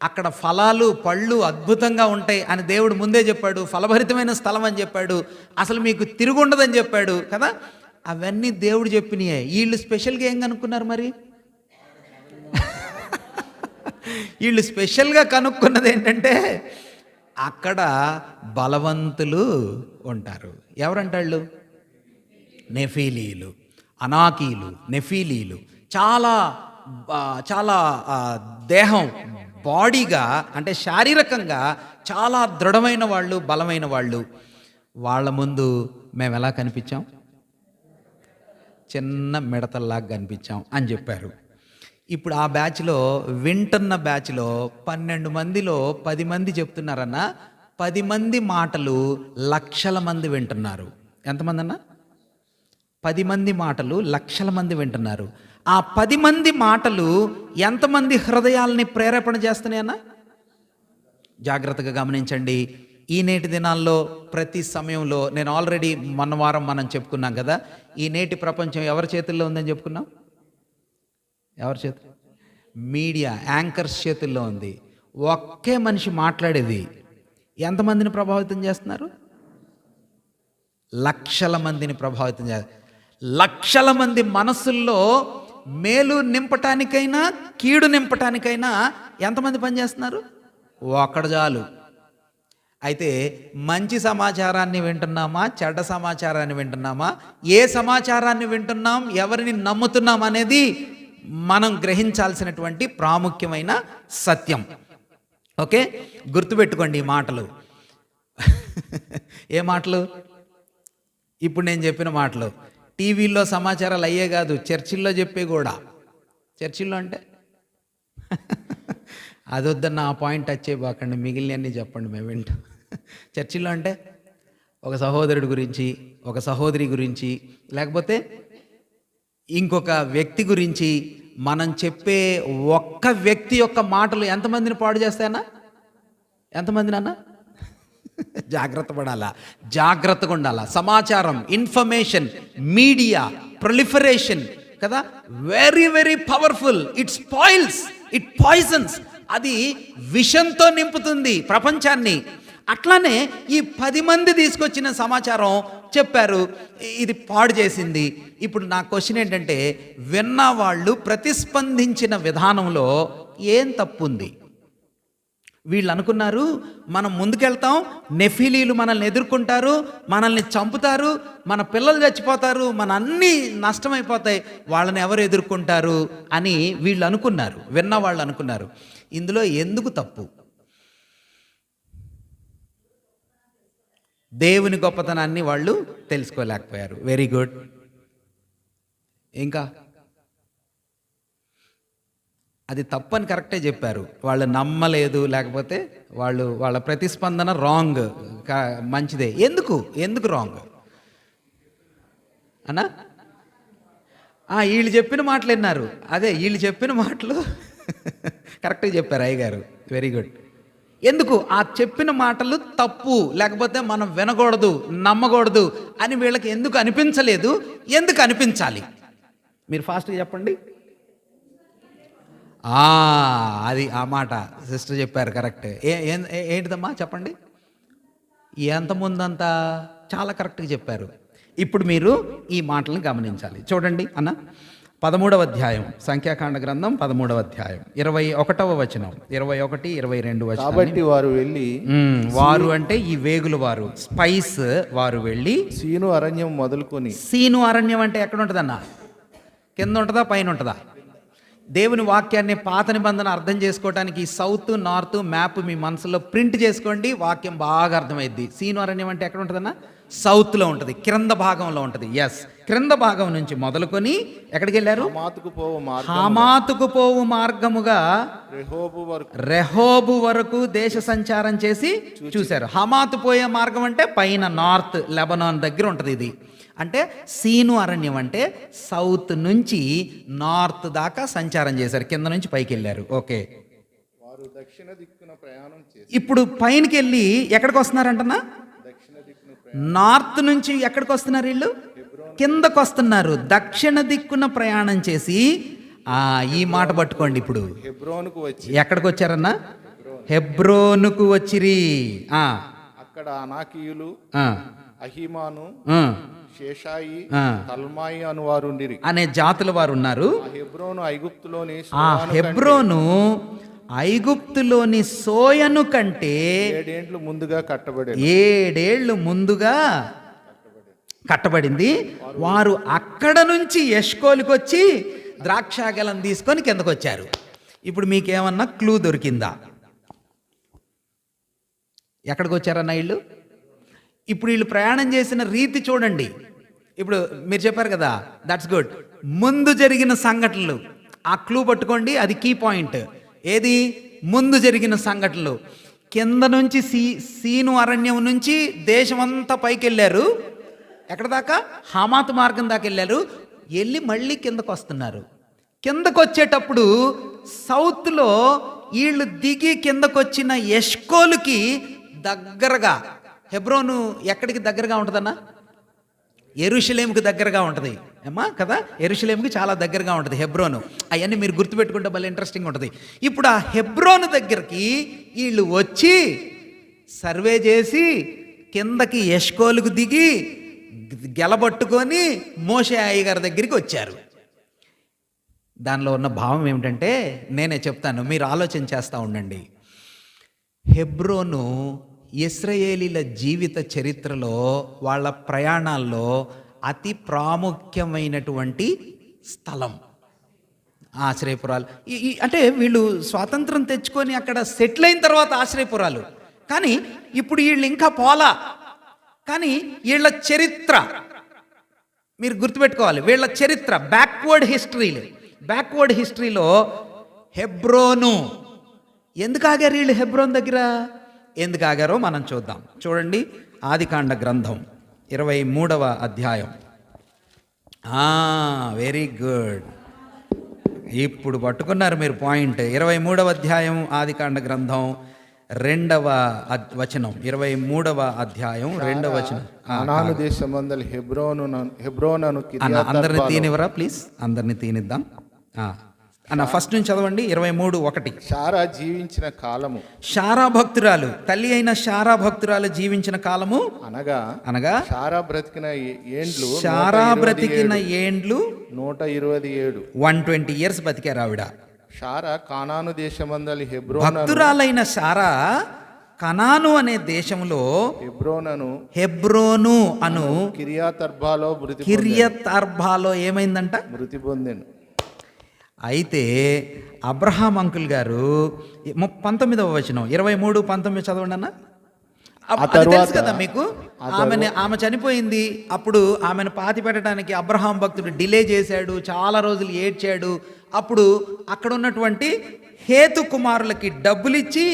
అక్కడ ఫలాలు పళ్ళు అద్భుతంగా ఉంటాయి అని దేవుడు ముందే చెప్పాడు. ఫలభరితమైన స్థలం అని చెప్పాడు. అసలు మీకు తిరుగుండదని చెప్పాడు కదా. అవన్నీ దేవుడు చెప్పినాయే. వీళ్ళు స్పెషల్గా ఏం కనుక్కున్నారు మరి? వీళ్ళు స్పెషల్గా కనుక్కున్నది ఏంటంటే, అక్కడ బలవంతులు ఉంటారు. ఎవరంటాళ్ళు? నెఫీలీలు, అనాకీలు, నెఫీలీలు. చాలా చాలా దేహం, బాడీగా అంటే శారీరకంగా చాలా దృఢమైన వాళ్ళు, బలమైన వాళ్ళు. వాళ్ళ ముందు మేము ఎలా కనిపించాం? చిన్న మిడతల్లాగా కనిపించాం అని చెప్పారు. ఇప్పుడు ఆ బ్యాచ్లో, వింటున్న బ్యాచ్లో 12 మందిలో 10 మంది చెప్తున్నారన్న. 10 మంది మాటలు లక్షల మంది వింటున్నారు. ఎంతమంది అన్న? 10 మంది మాటలు లక్షల మంది వింటున్నారు. ఆ 10 మంది మాటలు ఎంతమంది హృదయాల్ని ప్రేరేపణ చేస్తున్నాయన్నా? జాగ్రత్తగా గమనించండి. ఈ నేటి దినాల్లో ప్రతి సమయంలో నేను ఆల్రెడీ మొన్న వారం మనం చెప్పుకున్నాం కదా, ఈ నేటి ప్రపంచం ఎవరి చేతుల్లో ఉందని చెప్పుకున్నాం? ఎవరి చేతుల్లో? మీడియా యాంకర్స్ చేతుల్లో ఉంది. ఒకే మనిషి మాట్లాడేది ఎంతమందిని ప్రభావితం చేస్తున్నారు? లక్షల మందిని ప్రభావితం చేస్తారు. లక్షల మంది మనసుల్లో మేలు నింపటానికైనా కీడు నింపటానికైనా ఎంతమంది పనిచేస్తున్నారు? ఒక్కడు చాలు. అయితే మంచి సమాచారాన్ని వింటున్నామా, చెడ్డ సమాచారాన్ని వింటున్నామా, ఏ సమాచారాన్ని వింటున్నాం, ఎవరిని నమ్ముతున్నాం అనేది మనం గ్రహించాల్సినటువంటి ప్రాముఖ్యమైన సత్యం. ఓకే, గుర్తుపెట్టుకోండి ఈ మాటలు. ఏ మాటలు? ఇప్పుడు నేను చెప్పిన మాటలు. టీవీల్లో సమాచారాలు అయ్యే కాదు, చర్చిల్లో చెప్పే కూడా. చర్చిల్లో అంటే అది వద్దన్న ఆ పాయింట్ టచ్ అయిపోకండి, మిగిలినవన్నీ చెప్పండి, మేము వింటాం. చర్చిల్లో అంటే ఒక సహోదరుడి గురించి, ఒక సహోదరి గురించి, లేకపోతే ఇంకొక వ్యక్తి గురించి మనం చెప్పే ఒక్క వ్యక్తి యొక్క మాటలు ఎంతమందిని పాడు చేస్తాయన్నా? ఎంతమందిని అన్నా? జాగ్రత్త పడాలా, జాగ్రత్తగా ఉండాలా. సమాచారం, ఇన్ఫర్మేషన్, మీడియా ప్రొలిఫరేషన్ కదా, very very powerful. It spoils, it poisons. అది విషంతో నింపుతుంది ప్రపంచాన్ని. అట్లానే ఈ 10 మంది తీసుకొచ్చిన సమాచారం చెప్పారు, ఇది పాడు చేసింది. ఇప్పుడు నా క్వశ్చన్ ఏంటంటే, విన్న వాళ్ళు ప్రతిస్పందించిన విధానంలో ఏం తప్పు ఉంది? వీళ్ళు అనుకున్నారు మనం ముందుకెళ్తాం, నెఫిలీలు మనల్ని ఎదుర్కొంటారు, మనల్ని చంపుతారు, మన పిల్లలు చచ్చిపోతారు, మన అన్నీ నష్టమైపోతాయి, వాళ్ళని ఎవరు ఎదుర్కొంటారు అని వీళ్ళు అనుకున్నారు, విన్న వాళ్ళు అనుకున్నారు. ఇందులో ఎందుకు తప్పు? దేవుని గొప్పతనాన్ని వాళ్ళు తెలుసుకోలేకపోయారు. Very good. ఇంకా అది తప్పని కరెక్టే చెప్పారు. వాళ్ళు నమ్మలేదు, లేకపోతే వాళ్ళ ప్రతిస్పందన రాంగ్. మంచిదే. ఎందుకు రాంగ్ అన్నా? వీళ్ళు చెప్పిన మాటలు విన్నారు. అదే వీళ్ళు చెప్పిన మాటలు కరెక్ట్గా చెప్పారు అయ్యగారు. Very good. ఎందుకు ఆ చెప్పిన మాటలు తప్పు, లేకపోతే మనం వినకూడదు, నమ్మకూడదు అని వీళ్ళకి ఎందుకు అనిపించలేదు? ఎందుకు అనిపించాలి? మీరు ఫాస్ట్గా చెప్పండి. అది ఆ మాట సిస్టర్ చెప్పారు, కరెక్ట్. ఏంటిదమ్మా చెప్పండి. ఎంత ముందంతా చాలా కరెక్ట్గా చెప్పారు. ఇప్పుడు మీరు ఈ మాటలను గమనించాలి. చూడండి అన్న, 13వ అధ్యాయం, సంఖ్యాకాండ గ్రంథం 13వ అధ్యాయం 21వ వచనం, 21, 22 వచనం. కాబట్టి వారు వెళ్ళి, వారు అంటే ఈ వేగులు వారు, స్పైస్ వారు వెళ్ళి సీను అరణ్యం మొదలుకొని. సీను అరణ్యం అంటే ఎక్కడ ఉంటుందన్న? కింద ఉంటుందా, పైన ఉంటుందా? దేవుని వాక్యాన్ని పాత నిబంధన అర్థం చేసుకోవడానికి సౌత్ నార్త్ మ్యాప్ మీ మనసులో ప్రింట్ చేసుకోండి, వాక్యం బాగా అర్థమైద్ది. సీను అరణ్యం అంటే ఎక్కడ ఉంటుందన్న? సౌత్లో ఉంటుంది, క్రింద భాగంలో ఉంటుంది. ఎస్, క్రింద భాగం నుంచి మొదలుకొని ఎక్కడికి వెళ్ళారు? హమాతుకు పోవు మార్గముగా రెహోబు వరకు దేశ సంచారం చేసి చూశారు. హమాతు పోయే మార్గం అంటే పైన నార్త్ లెబనాన్ దగ్గర ఉంటుంది. ఇది అంటే సీను అరణ్యం అంటే సౌత్ నుంచి నార్త్ దాకా సంచారం చేశారు, కింద నుంచి పైకి వెళ్ళారు. ఓకే, దక్షిణ దిక్కున ప్రయాణం చేసి ఇప్పుడు పైనకి వెళ్ళి ఎక్కడికి వస్తున్నారంటనా? నార్త్ నుంచి ఎక్కడికి వస్తున్నారు వీళ్ళు? కిందకు వస్తున్నారు. దక్షిణ దిక్కున ప్రయాణం చేసి ఈ మాట పట్టుకోండి. ఇప్పుడు హెబ్రోనుకు వచ్చి ఎక్కడికి వచ్చారన్నా? హెబ్రోనుకు వచ్చిరి. అక్కడ అనాకీయులు, అహిమాను, షేషాయి, తల్మాయి అను వారు అనే జాతుల వారు ఉన్నారు. హెబ్రోను ఐగుప్తులోని సోయను కంటే 7 ఏళ్ళు ముందుగా కట్టబడి 7 ఏళ్ళు ముందుగా కట్టబడింది. వారు అక్కడ నుంచి ఎష్కోలుకి వచ్చి ద్రాక్షాగలం తీసుకొని కిందకు వచ్చారు. ఇప్పుడు మీకేమన్నా క్లూ దొరికిందా? ఎక్కడికి వచ్చారన్న వీళ్ళు? ఇప్పుడు వీళ్ళు ప్రయాణం చేసిన రీతి చూడండి. ఇప్పుడు మీరు చెప్పారు కదా, దట్స్ గుడ్. ముందు జరిగిన సంఘటనలు ఆ క్లూ పట్టుకోండి, అది కీ పాయింట్. ఏది? ముందు జరిగిన సంఘటనలు. కింద నుంచి సీను అరణ్యం నుంచి దేశమంతా పైకి వెళ్ళారు. ఎక్కడ దాకా? హమాతు మార్గం దాకా వెళ్ళారు. వెళ్ళి మళ్ళీ కిందకు వస్తున్నారు. కిందకు వచ్చేటప్పుడు సౌత్లో వీళ్ళు దిగి కిందకు వచ్చిన ఎష్కోలుకి దగ్గరగా, హెబ్రోను ఎక్కడికి దగ్గరగా ఉంటుందన్నా? యెరూషలేముకి దగ్గరగా ఉంటుంది అమ్మా కదా. యెరూషలేముకి చాలా దగ్గరగా ఉంటుంది హెబ్రోను. అవన్నీ మీరు గుర్తుపెట్టుకుంటే భలే ఇంట్రెస్టింగ్ ఉంటుంది. ఇప్పుడు ఆ హెబ్రోను దగ్గరికి వీళ్ళు వచ్చి సర్వే చేసి కిందకి ఎష్కోలుకు దిగి గెలబట్టుకొని మోషే అయ్యగారి దగ్గరికి వచ్చారు. దానిలో ఉన్న భావం ఏమిటంటే నేనే చెప్తాను, మీరు ఆలోచన చేస్తూ ఉండండి. హెబ్రోను ఇశ్రాయేలీల జీవిత చరిత్రలో, వాళ్ళ ప్రయాణాల్లో అతి ప్రాముఖ్యమైనటువంటి స్థలం. ఆశ్రయపురాలు అంటే వీళ్ళు స్వాతంత్రం తెచ్చుకొని అక్కడ సెటిల్ అయిన తర్వాత ఆశ్రయపురాలు, కానీ ఇప్పుడు వీళ్ళు ఇంకా పోలా. కానీ వీళ్ళ చరిత్ర మీరు గుర్తుపెట్టుకోవాలి. వీళ్ళ చరిత్ర బ్యాక్వర్డ్ హిస్టరీలో హెబ్రోను. ఎందుకు ఆగారు వీళ్ళు హెబ్రోన్ దగ్గర? ఎందుకు ఆగారో మనం చూద్దాం. చూడండి, ఆదికాండ గ్రంథం 23వ అధ్యాయం. వెరీ గుడ్, ఇప్పుడు పట్టుకున్నారు మీరు పాయింట్. 23వ అధ్యాయం ఆదికాండ గ్రంథం 2వ వచనం. 23వ అధ్యాయం 2వ వచనం. కనాను దేశమందలి హెబ్రోనును అందరిని తీనివరా ప్లీజ్, అందరిని తీనిద్దాం అన్న. ఫస్ట్ నుంచి చదవండి. 23:1. శారా జీవించిన కాలము, శారా భక్తురాలు, తల్లి అయిన శారా భక్తురాలు జీవించిన కాలము అనగా శారా బ్రతికిన ఏండ్లు 127. 120 years బతికారు ఆవిడ. శారా కానాను దేశమందలి భక్తురాలైన శారా కనాను అనే దేశంలో హెబ్రోను అను కిరియత్ అర్బాలో ఏమైందంట? మృతి పొందాను. అయితే అబ్రహాం అంకుల్ గారు 19వ వచనం 23:19 చదవండి అన్న. తెలుసు కదా మీకు, ఆమె చనిపోయింది. అప్పుడు ఆమెను పాతి పెట్టడానికి అబ్రహాం భక్తుడు డిలే చేశాడు, చాలా రోజులు ఏడ్చాడు. అప్పుడు అక్కడ ఉన్నటువంటి హేతు కుమారులకి డబ్బులిచ్చి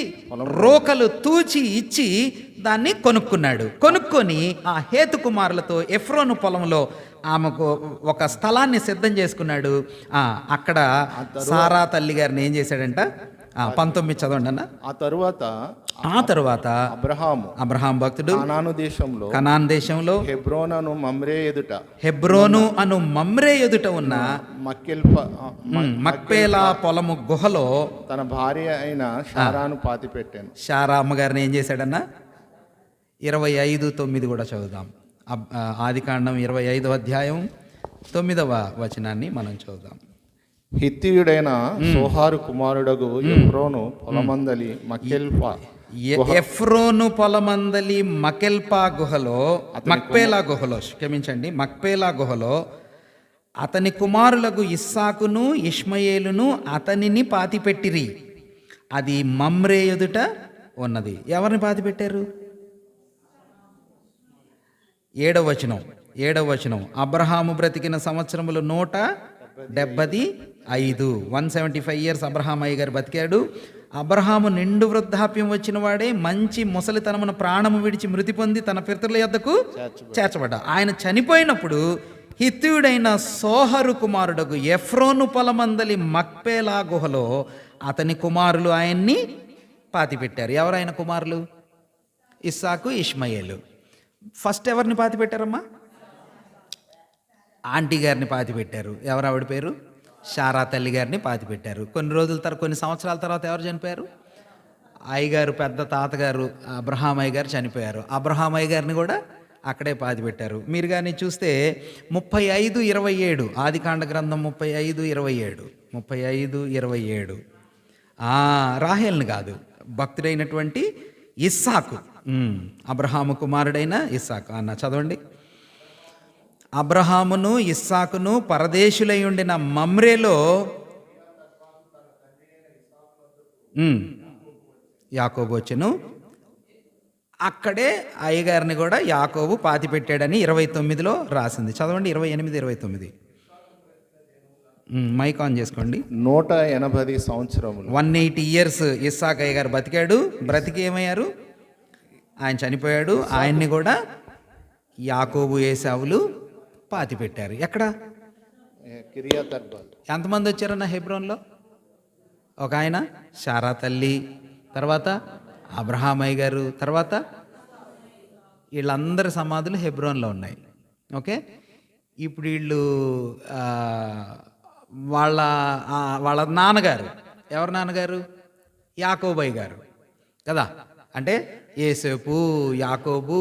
రోకలు తూచి ఇచ్చి దాన్ని కొనుక్కొని ఆ హేతు కుమారులతో ఎఫ్రోను పొలంలో ఆమెకు ఒక స్థలాన్ని సిద్ధం చేసుకున్నాడు. అక్కడ సారా తల్లి గారిని ఏం చేశాడంట? 19 చదవండి అన్న. ఆ తరువాత అబ్రహాం భక్తుడు కనాన్ దేశంలో హెబ్రోను అను మమ్రే ఎదుట ఉన్న మక్పేలా పొలము గుహలో తన భార్య అయిన శారాను పాతి పెట్టాను. శారా అమ్మగారిని ఏం చేశాడన్న? 25:9 కూడా చదువుదాం. ఆదికాండం 25వ అధ్యాయం 9వ వచనాన్ని మనం చదువుదాం. హిత్తీయుడైన సోహారు కుమారుడగు ఎఫ్రోను పొలమందలి మకెల్పా గుహలో మక్పేలా గుహలో అతని కుమారులకు ఇస్సాకును ఇష్మయేలును అతనిని పాతిపెట్టిరి. అది మమ్రే ఎదుట ఉన్నది. ఎవరిని పాతిపెట్టారు? 7వ వచనం. అబ్రహాము బ్రతికిన సంవత్సరములు 175. 175 years అబ్రహాం అయ్య గారు బతికాడు. అబ్రహాము నిండు వృద్ధాప్యం వచ్చిన వాడే మంచి ముసలితనమున ప్రాణము విడిచి మృతి పొంది తన పితరుల యొద్దకు చేర్చబడ్డా. ఆయన చనిపోయినప్పుడు హిత్తీయుడైన సోహరు కుమారుడకు ఎఫ్రోను పొలమందలి మక్పేలా గుహలో అతని కుమారులు ఆయన్ని పాతిపెట్టారు. ఎవరైన కుమారులు? ఇస్సాకు, ఇష్మయేలు. ఫస్ట్ ఎవరిని పాతి పెట్టారమ్మా? ఆంటీ గారిని పాతి పెట్టారు. ఎవరు ఆవిడ పేరు? శారా తల్లి గారిని పాతి పెట్టారు. కొన్ని సంవత్సరాల తర్వాత ఎవరు చనిపోయారు? అయ్యగారు, పెద్ద తాతగారు అబ్రహాం అయ్య గారు చనిపోయారు. అబ్రహాం అయ్య గారిని కూడా అక్కడే పాతి పెట్టారు. మీరు కానీ చూస్తే 35:27 ఆదికాండ గ్రంథం 35:27 రాహేల్ని కాదు, భక్తుడైనటువంటి ఇస్సాకు, అబ్రహాము కుమారుడైన ఇస్సాకు అన్న. చదవండి. అబ్రహామును ఇస్సాకును పరదేశులై ఉండిన మమ్రేలో యాకోబు వచ్చెను. అక్కడే అయ్యగారిని కూడా యాకోబు పాతి పెట్టాడని 29లో రాసింది. చదవండి. 28, 29. మైక్ ఆన్ చేసుకోండి. 180 సంవత్సరములు 180 years ఇస్సాకు అయ్య గారు బతికాడు. బ్రతికి ఏమయ్యారు? ఆయన చనిపోయాడు. ఆయన్ని కూడా యాకోబు ఏసావులు పాతి పెట్టారు. ఎక్కడ? ఎంతమంది వచ్చారన్న హెబ్రోన్లో? ఒక ఆయన శారా తల్లి, తర్వాత అబ్రహామయ్య గారు, తర్వాత వీళ్ళందరి సమాధులు హెబ్రోన్లో ఉన్నాయి. ఓకే, ఇప్పుడు వీళ్ళు వాళ్ళ వాళ్ళ నాన్నగారు, ఎవరు నాన్నగారు? యాకోబయ్య గారు కదా. అంటే యేసేపు, యాకోబు,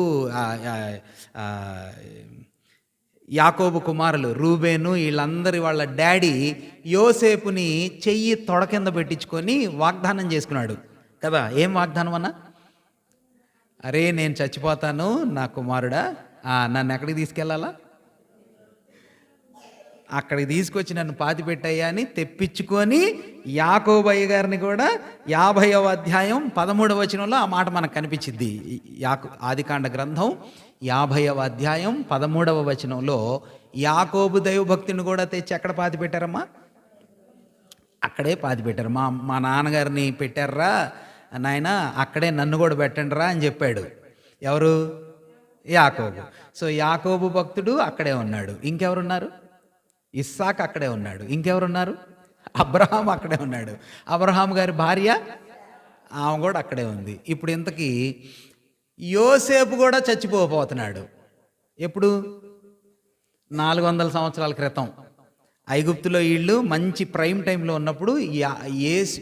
యాకోబు కుమారులు రూబేను, వీళ్ళందరి వాళ్ళ డాడీ యోసేపుని చెయ్యి తొడ కింద పెట్టించుకొని వాగ్దానం చేసుకున్నాడు కదా. ఏం వాగ్దానం అన్నా? అరే నేను చచ్చిపోతాను, నా కుమారుడా నన్ను ఎక్కడికి తీసుకెళ్ళాలా? అక్కడికి తీసుకొచ్చి నన్ను పాతి పెట్టయ్యా అని తెప్పించుకొని యాకోబయ్య గారిని కూడా 50వ అధ్యాయం 13వ వచనంలో ఆ మాట మనకు కనిపించింది. ఆదికాండ గ్రంథం 50వ అధ్యాయం 13వ వచనంలో యాకోబు దైవభక్తిని కూడా తెచ్చి ఎక్కడ పాతి పెట్టారమ్మా? అక్కడే పాతి పెట్టారు. మా నాన్నగారిని పెట్టారా నాయన, అక్కడే నన్ను కూడా పెట్టండి రా అని చెప్పాడు. ఎవరు? యాకోబు. సో యాకోబు భక్తుడు అక్కడే ఉన్నాడు. ఇంకెవరున్నారు? ఇస్సాక్ అక్కడే ఉన్నాడు. ఇంకెవరున్నారు? అబ్రహాం అక్కడే ఉన్నాడు. అబ్రహాం గారి భార్య ఆమె కూడా అక్కడే ఉంది. ఇప్పుడు ఇంతకీ యోసేపు కూడా చచ్చిపోతున్నాడు. ఎప్పుడు? 400 సంవత్సరాల క్రితం ఐగుప్తులో వీళ్ళు మంచి ప్రైమ్ టైంలో ఉన్నప్పుడు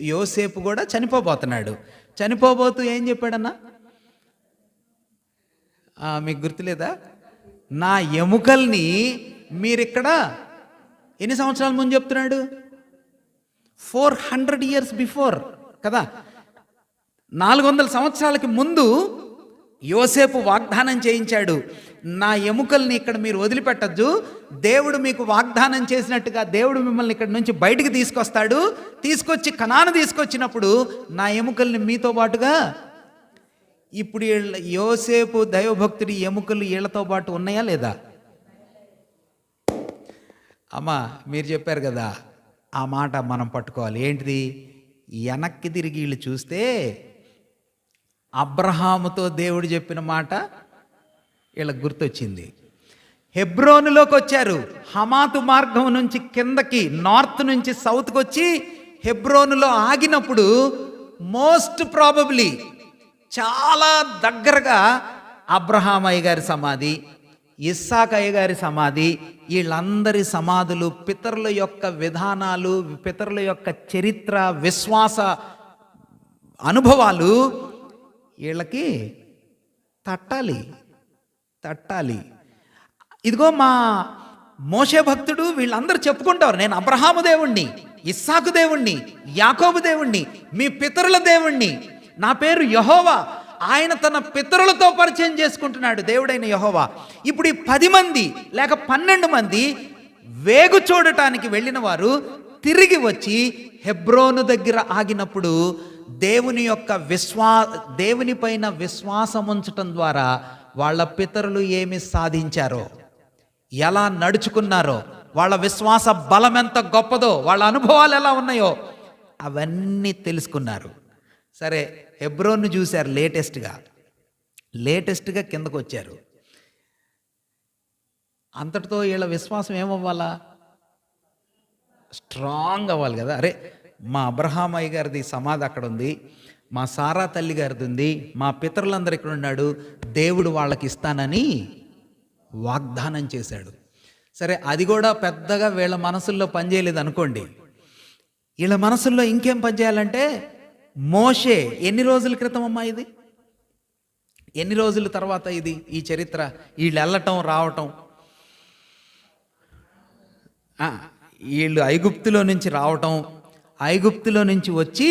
యోసేపు కూడా చనిపోబోతున్నాడు. చనిపోబోతూ ఏం చెప్పాడన్నా? మీకు గుర్తులేదా? నా ఎముకల్ని మీరిక్కడ ఎన్ని సంవత్సరాల ముందు చెప్తున్నాడు? 400 years బిఫోర్ కదా. 400 సంవత్సరాలకి ముందు యోసేపు వాగ్దానం చేయించాడు, నా ఎముకల్ని ఇక్కడ మీరు వదిలిపెట్టద్దు, దేవుడు మీకు వాగ్దానం చేసినట్టుగా దేవుడు మిమ్మల్ని ఇక్కడ నుంచి బయటికి తీసుకొస్తాడు, తీసుకొచ్చి కనాను తీసుకొచ్చినప్పుడు నా ఎముకల్ని మీతో పాటుగా. ఇప్పుడు యోసేపు దైవభక్తుడి ఎముకలు వీళ్ళతో పాటు ఉన్నాయా లేదా? అమ్మా మీరు చెప్పారు కదా, ఆ మాట మనం పట్టుకోవాలి. ఏంటిది? వెనక్కి తిరిగి వీళ్ళు చూస్తే అబ్రహాముతో దేవుడు చెప్పిన మాట వీళ్ళకి గుర్తొచ్చింది. హెబ్రోనులోకి వచ్చారు. హమాతు మార్గం నుంచి కిందకి, నార్త్ నుంచి సౌత్కి వచ్చి హెబ్రోనులో ఆగినప్పుడు మోస్ట్ ప్రాబబ్లీ చాలా దగ్గరగా అబ్రహాం అయ్య గారి సమాధి, ఇస్సాక్ అయ్య గారి సమాధి, వీళ్ళందరి సమాధులు, పితరుల యొక్క విధానాలు, పితరుల యొక్క చరిత్ర, విశ్వాస అనుభవాలు వీళ్ళకి తట్టాలి. ఇదిగో మా మోషే భక్తుడు, వీళ్ళందరూ చెప్పుకుంటారు, నేను అబ్రహాము దేవుణ్ణి, ఇస్సాకు దేవుణ్ణి, యాకోబు దేవుణ్ణి, మీ పితరుల దేవుణ్ణి, నా పేరు యెహోవా. ఆయన తన పితరులతో పరిచయం చేసుకుంటున్నాడు దేవుడైన యెహోవా. ఇప్పుడు ఈ 10 మంది లేక 12 మంది వేగు చూడటానికి వెళ్ళిన వారు తిరిగి వచ్చి హెబ్రోను దగ్గర ఆగినప్పుడు దేవుని పైన విశ్వాసం ఉంచటం ద్వారా వాళ్ళ పితరులు ఏమి సాధించారో, ఎలా నడుచుకున్నారో, వాళ్ళ విశ్వాస బలం ఎంత గొప్పదో, వాళ్ళ అనుభవాలు ఎలా ఉన్నాయో అవన్నీ తెలుసుకున్నారు. సరే, హెబ్రోన్ను చూశారు. లేటెస్ట్గా కిందకు వచ్చారు. అంతటితో వీళ్ళ విశ్వాసం ఏమవ్వాలా? స్ట్రాంగ్ అవ్వాలి కదా. అరే మా అబ్రహాం అయ్య గారిది సమాధి అక్కడ ఉంది, మా సారా తల్లి గారిది ఉంది, మా పితరులందరూ ఇక్కడ ఉన్నాడు, దేవుడు వాళ్ళకి ఇస్తానని వాగ్దానం చేశాడు. సరే, అది కూడా పెద్దగా వీళ్ళ మనసుల్లో పనిచేయలేదు అనుకోండి. వీళ్ళ మనసుల్లో ఇంకేం పనిచేయాలంటే, మోషే ఎన్ని రోజుల క్రితం అమ్మా ఇది? ఎన్ని రోజుల తర్వాత ఇది ఈ చరిత్ర? వీళ్ళు వెళ్ళటం రావటం, వీళ్ళు ఐగుప్తులో నుంచి రావటం, ఐగుప్తులో నుంచి వచ్చి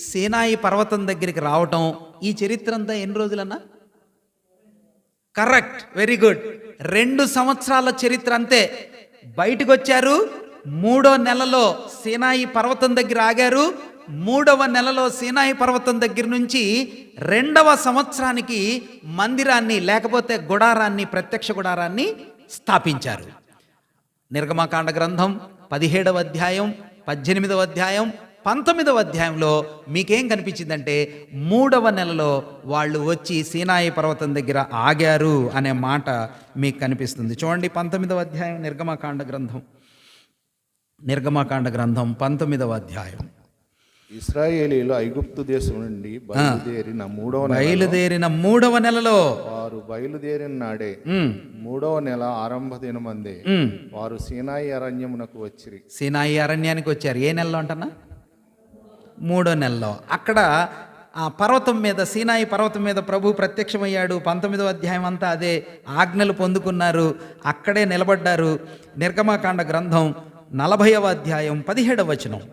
సీనాయి పర్వతం దగ్గరికి రావటం, ఈ చరిత్ర అంతా ఎన్ని రోజులన్నా? కరెక్ట్, వెరీ గుడ్, 2 సంవత్సరాల చరిత్ర అంతే. బయటకు వచ్చారు, 3వ నెలలో సీనాయి పర్వతం దగ్గర ఆగారు, 3వ నెలలో సీనాయి పర్వతం దగ్గర నుంచి 2వ సంవత్సరానికి మందిరాన్ని లేకపోతే గుడారాన్ని, ప్రత్యక్ష గుడారాన్ని స్థాపించారు. నిర్గమకాండ గ్రంథం 17వ అధ్యాయం, 18వ అధ్యాయం, 19వ అధ్యాయంలో మీకేం కనిపించిందంటే 3వ నెలలో వాళ్ళు వచ్చి సీనాయి పర్వతం దగ్గర ఆగారు అనే మాట మీకు కనిపిస్తుంది. చూడండి, 19వ అధ్యాయం నిర్గమకాండ గ్రంథం 19వ అధ్యాయం ఇశ్రాయేలీయులు ఐగుప్తు దేశం నుండి బయలుదేరిన మూడవ నెలలో వారు బయలుదేరిన నాడే మూడవ నెల ఆరంభ దినమందే వారు సీనాయి అరణ్యమునకు వచ్చిరి. సీనాయి అరణ్యానికి వచ్చారు. ఏ నెలలో అంటన్నా? మూడో నెలలో. అక్కడ ఆ పర్వతం మీద, సీనాయి పర్వతం మీద ప్రభు ప్రత్యక్షమయ్యాడు. 19వ అధ్యాయం అంతా అదే. ఆజ్ఞలు పొందుకున్నారు, అక్కడే నిలబడ్డారు. నిర్గమాకాండ గ్రంథం 40వ అధ్యాయం 17వ వచనం.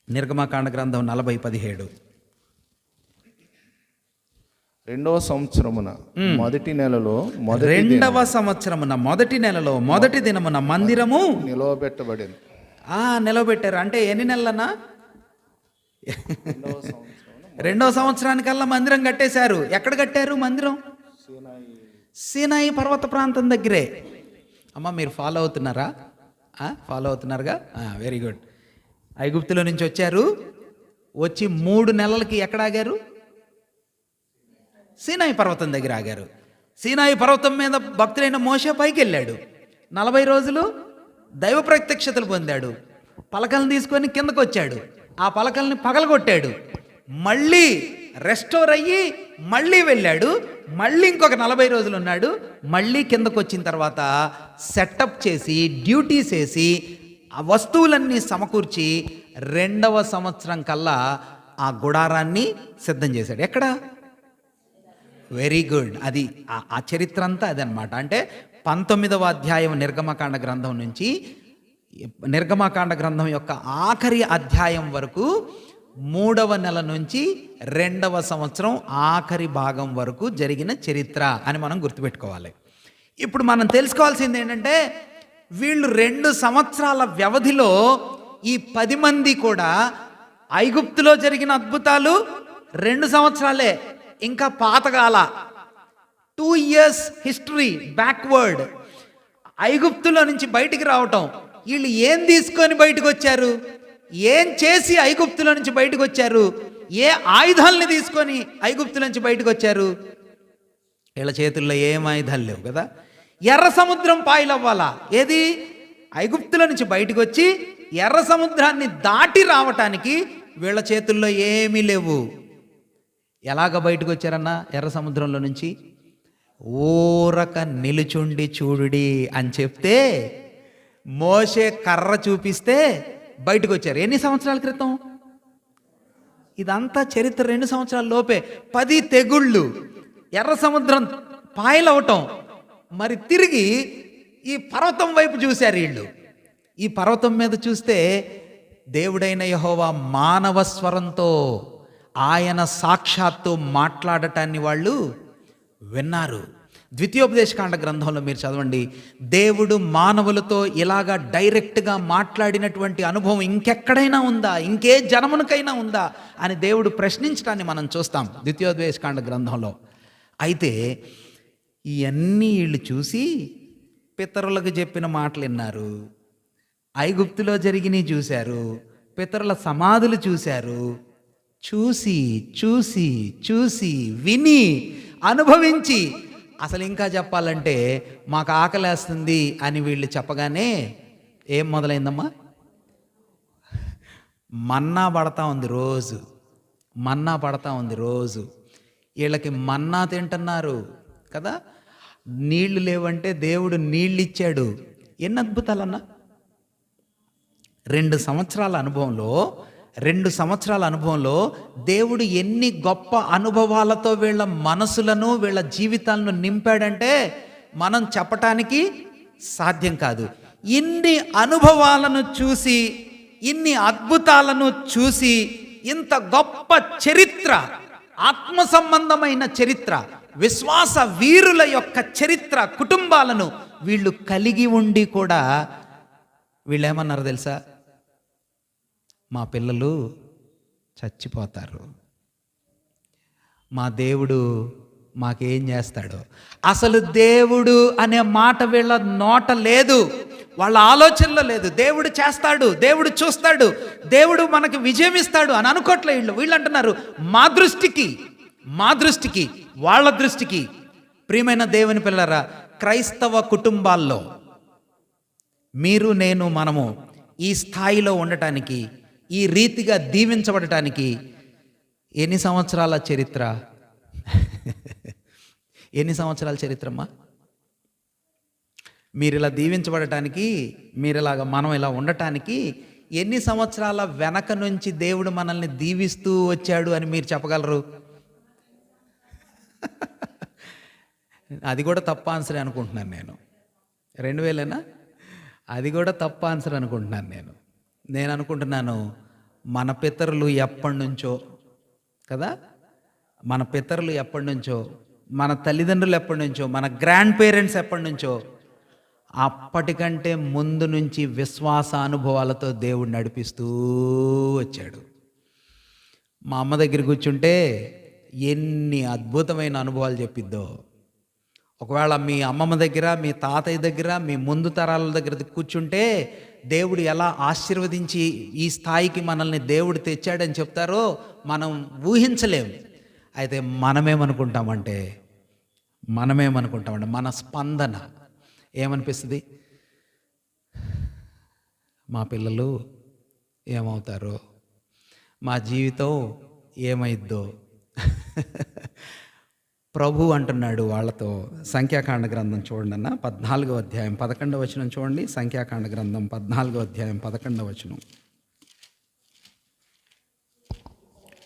నిర్గమాకాండ గ్రంథం 40:17. రెండవ సంవత్సరమున మొదటి నెలలో మొదటి నెలలో మొదటి దినమున మందిరము నిలవబెట్టబడింది. నిలవబెట్టారు. అంటే ఎన్ని నెలలన్నా? రెండవ సంవత్సరానికల్లా మందిరం కట్టేశారు. ఎక్కడ కట్టారు మందిరం? సీనాయి పర్వత ప్రాంతం దగ్గరే. అమ్మ మీరు ఫాలో అవుతున్నారా? ఫాలో అవుతున్నారుగా? Very good. ఐగుప్తులో నుంచి వచ్చారు. వచ్చి 3 నెలలకి ఎక్కడ ఆగారు? సీనాయి పర్వతం దగ్గర ఆగారు. సీనాయి పర్వతం మీద భక్తుడైన మోషే పైకి వెళ్ళాడు. 40 రోజులు దైవ ప్రత్యక్షతలు పొందాడు. పలకలను తీసుకొని కిందకు వచ్చాడు. ఆ పలకల్ని పగలగొట్టాడు. మళ్ళీ రెస్టోర్ అయ్యి మళ్ళీ వెళ్ళాడు. మళ్ళీ ఇంకొక 40 రోజులు ఉన్నాడు. మళ్ళీ కిందకు వచ్చిన తర్వాత సెటప్ చేసి, డ్యూటీస్ వేసి, ఆ వస్తువులన్నీ సమకూర్చి 2వ సంవత్సరం కల్లా ఆ గుడారాన్ని సిద్ధం చేశాడు. ఎక్కడ? Very good. అది ఆ చరిత్ర అంతా అదనమాట. అంటే 19వ అధ్యాయం నిర్గమకాండ గ్రంథం నుంచి, నిర్గమకాండ గ్రంథం యొక్క ఆఖరి అధ్యాయం వరకు 3వ నెల నుంచి 2వ సంవత్సరం ఆఖరి భాగం వరకు జరిగిన చరిత్ర అని మనం గుర్తుపెట్టుకోవాలి. ఇప్పుడు మనం తెలుసుకోవాల్సింది ఏంటంటే, వీళ్ళు 2 సంవత్సరాల వ్యవధిలో ఈ 10 మంది కూడా ఐగుప్తులో జరిగిన అద్భుతాలు 2 సంవత్సరాలే, ఇంకా పాతకాల 2 years హిస్టరీ బ్యాక్వర్డ్. ఐగుప్తులో నుంచి బయటికి రావటం, వీళ్ళు ఏం తీసుకొని బయటకు వచ్చారు, ఏం చేసి ఐగుప్తులో నుంచి బయటకు వచ్చారు, ఏ ఆయుధాలని తీసుకొని ఐగుప్తుల నుంచి బయటకు వచ్చారు? వీళ్ళ చేతుల్లో ఏం ఆయుధాలు లేవు కదా. ఎర్ర సముద్రం పాయలవ్వాలా? ఏది? ఐగుప్తుల నుంచి బయటకు వచ్చి ఎర్ర సముద్రాన్ని దాటి రావటానికి వీళ్ళ చేతుల్లో ఏమీ లేవు. ఎలాగ బయటకు వచ్చారన్నా ఎర్ర సముద్రంలో నుంచి? ఊరక నిలుచుండి చూడుడి అని చెప్తే మోషే కర్ర చూపిస్తే బయటకు వచ్చారు. ఎన్ని సంవత్సరాల క్రితం? ఇదంతా చరిత్ర 2 సంవత్సరాల లోపే. 10 తెగుళ్ళు, ఎర్ర సముద్రం పాయలవటం, మరి తిరిగి ఈ పర్వతం వైపు చూశారు వీళ్ళు. ఈ పర్వతం మీద చూస్తే దేవుడైన యెహోవా మానవ స్వరంతో, ఆయన సాక్షాత్తు మాట్లాడటాన్ని వాళ్ళు విన్నారు. ద్వితీయోపదేశకాండ గ్రంథంలో మీరు చదవండి. దేవుడు మానవులతో ఇలాగా డైరెక్ట్గా మాట్లాడినటువంటి అనుభవం ఇంకెక్కడైనా ఉందా, ఇంకే జనమునకైనా ఉందా అని దేవుడు ప్రశ్నించడాన్ని మనం చూస్తాం ద్వితీయోపదేశకాండ గ్రంథంలో. అయితే ఇవన్నీ వీళ్ళు చూసి పితరులకు చెప్పిన మాటలు విన్నారు, ఐగుప్తులో జరిగినవి చూశారు, పితరుల సమాధులు చూశారు. చూసి చూసి చూసి విని అనుభవించి, అసలు ఇంకా చెప్పాలంటే మాకు ఆకలేస్తుంది అని వీళ్ళు చెప్పగానే ఏం మొదలైందమ్మా? మన్నా పడతా ఉంది రోజు, మన్నా పడతా ఉంది రోజు. వీళ్ళకి మన్నా తింటున్నారు కదా. నీళ్లు లేవంటే దేవుడు నీళ్ళు ఇచ్చాడు. ఎన్ని అద్భుతాలన్నా! 2 సంవత్సరాల అనుభవంలో దేవుడు ఎన్ని గొప్ప అనుభవాలతో వీళ్ళ మనసులను, వీళ్ళ జీవితాలను నింపాడంటే మనం చెప్పటానికి సాధ్యం కాదు. ఇన్ని అనుభవాలను చూసి, ఇన్ని అద్భుతాలను చూసి, ఇంత గొప్ప చరిత్ర, ఆత్మ సంబంధమైన చరిత్ర, విశ్వాస వీరుల యొక్క చరిత్ర, కుటుంబాలను వీళ్ళు కలిగి ఉండి కూడా వీళ్ళు ఏమన్నారు తెలుసా? మా పిల్లలు చచ్చిపోతారు, మా దేవుడు మాకేం చేస్తాడో. అసలు దేవుడు అనే మాట వీళ్ళ నోట లేదు, వాళ్ళ ఆలోచనలో లేదు. దేవుడు చేస్తాడు, దేవుడు చూస్తాడు, దేవుడు మనకి విజయం ఇస్తాడు అని అనుకోవట్లే వీళ్ళు అంటున్నారు మా దృష్టికి, వాళ్ళ దృష్టికి. ప్రియమైన దేవుని పిల్లరా, క్రైస్తవ కుటుంబాల్లో మీరు, నేను, మనము ఈ స్థాయిలో ఉండటానికి ఈ రీతిగా దీవించబడటానికి ఎన్ని సంవత్సరాల చరిత్ర? ఎన్ని సంవత్సరాల చరిత్రమ్మా? మీరు ఇలా దీవించబడటానికి, మీరు ఇలాగా మనం ఇలా ఉండటానికి ఎన్ని సంవత్సరాల వెనక నుంచి దేవుడు మనల్ని దీవిస్తూ వచ్చాడు అని మీరు చెప్పగలరు? అది కూడా తప్ప ఆన్సర్ అనుకుంటున్నాను నేను. 2000ఏనా? అది కూడా తప్ప ఆన్సర్ అనుకుంటున్నాను నేను అనుకుంటున్నాను మన పితరులు ఎప్పటి నుంచో కదా, మన పితరులు ఎప్పటి నుంచో, మన తల్లిదండ్రులు ఎప్పటి నుంచో, మన గ్రాండ్ పేరెంట్స్ ఎప్పటి నుంచో, అప్పటికంటే ముందు నుంచి విశ్వాస అనుభవాలతో దేవుడు నడిపిస్తూ వచ్చాడు. మా అమ్మ దగ్గర కూర్చుంటే ఎన్ని అద్భుతమైన అనుభవాలు చెప్పిద్దో. ఒకవేళ మీ అమ్మమ్మ దగ్గర, మీ తాతయ్య దగ్గర, మీ ముందు తరాల దగ్గర కూర్చుంటే దేవుడు ఎలా ఆశీర్వదించి ఈ స్థాయికి మనల్ని దేవుడు తెచ్చాడని చెప్తారో మనం ఊహించలేం. అయితే మనమేమనుకుంటామంటే మన స్పందన ఏమనిపిస్తుంది? మా పిల్లలు ఏమవుతారో, మా జీవితం ఏమైద్దో. ప్రభు అంటున్నాడు వాళ్ళతో. సంఖ్యాకాండ గ్రంథం చూడండి అన్న, 14వ అధ్యాయం 11వ వచనం చూడండి. సంఖ్యాకాండ గ్రంథం 14వ అధ్యాయం 11వ వచనం.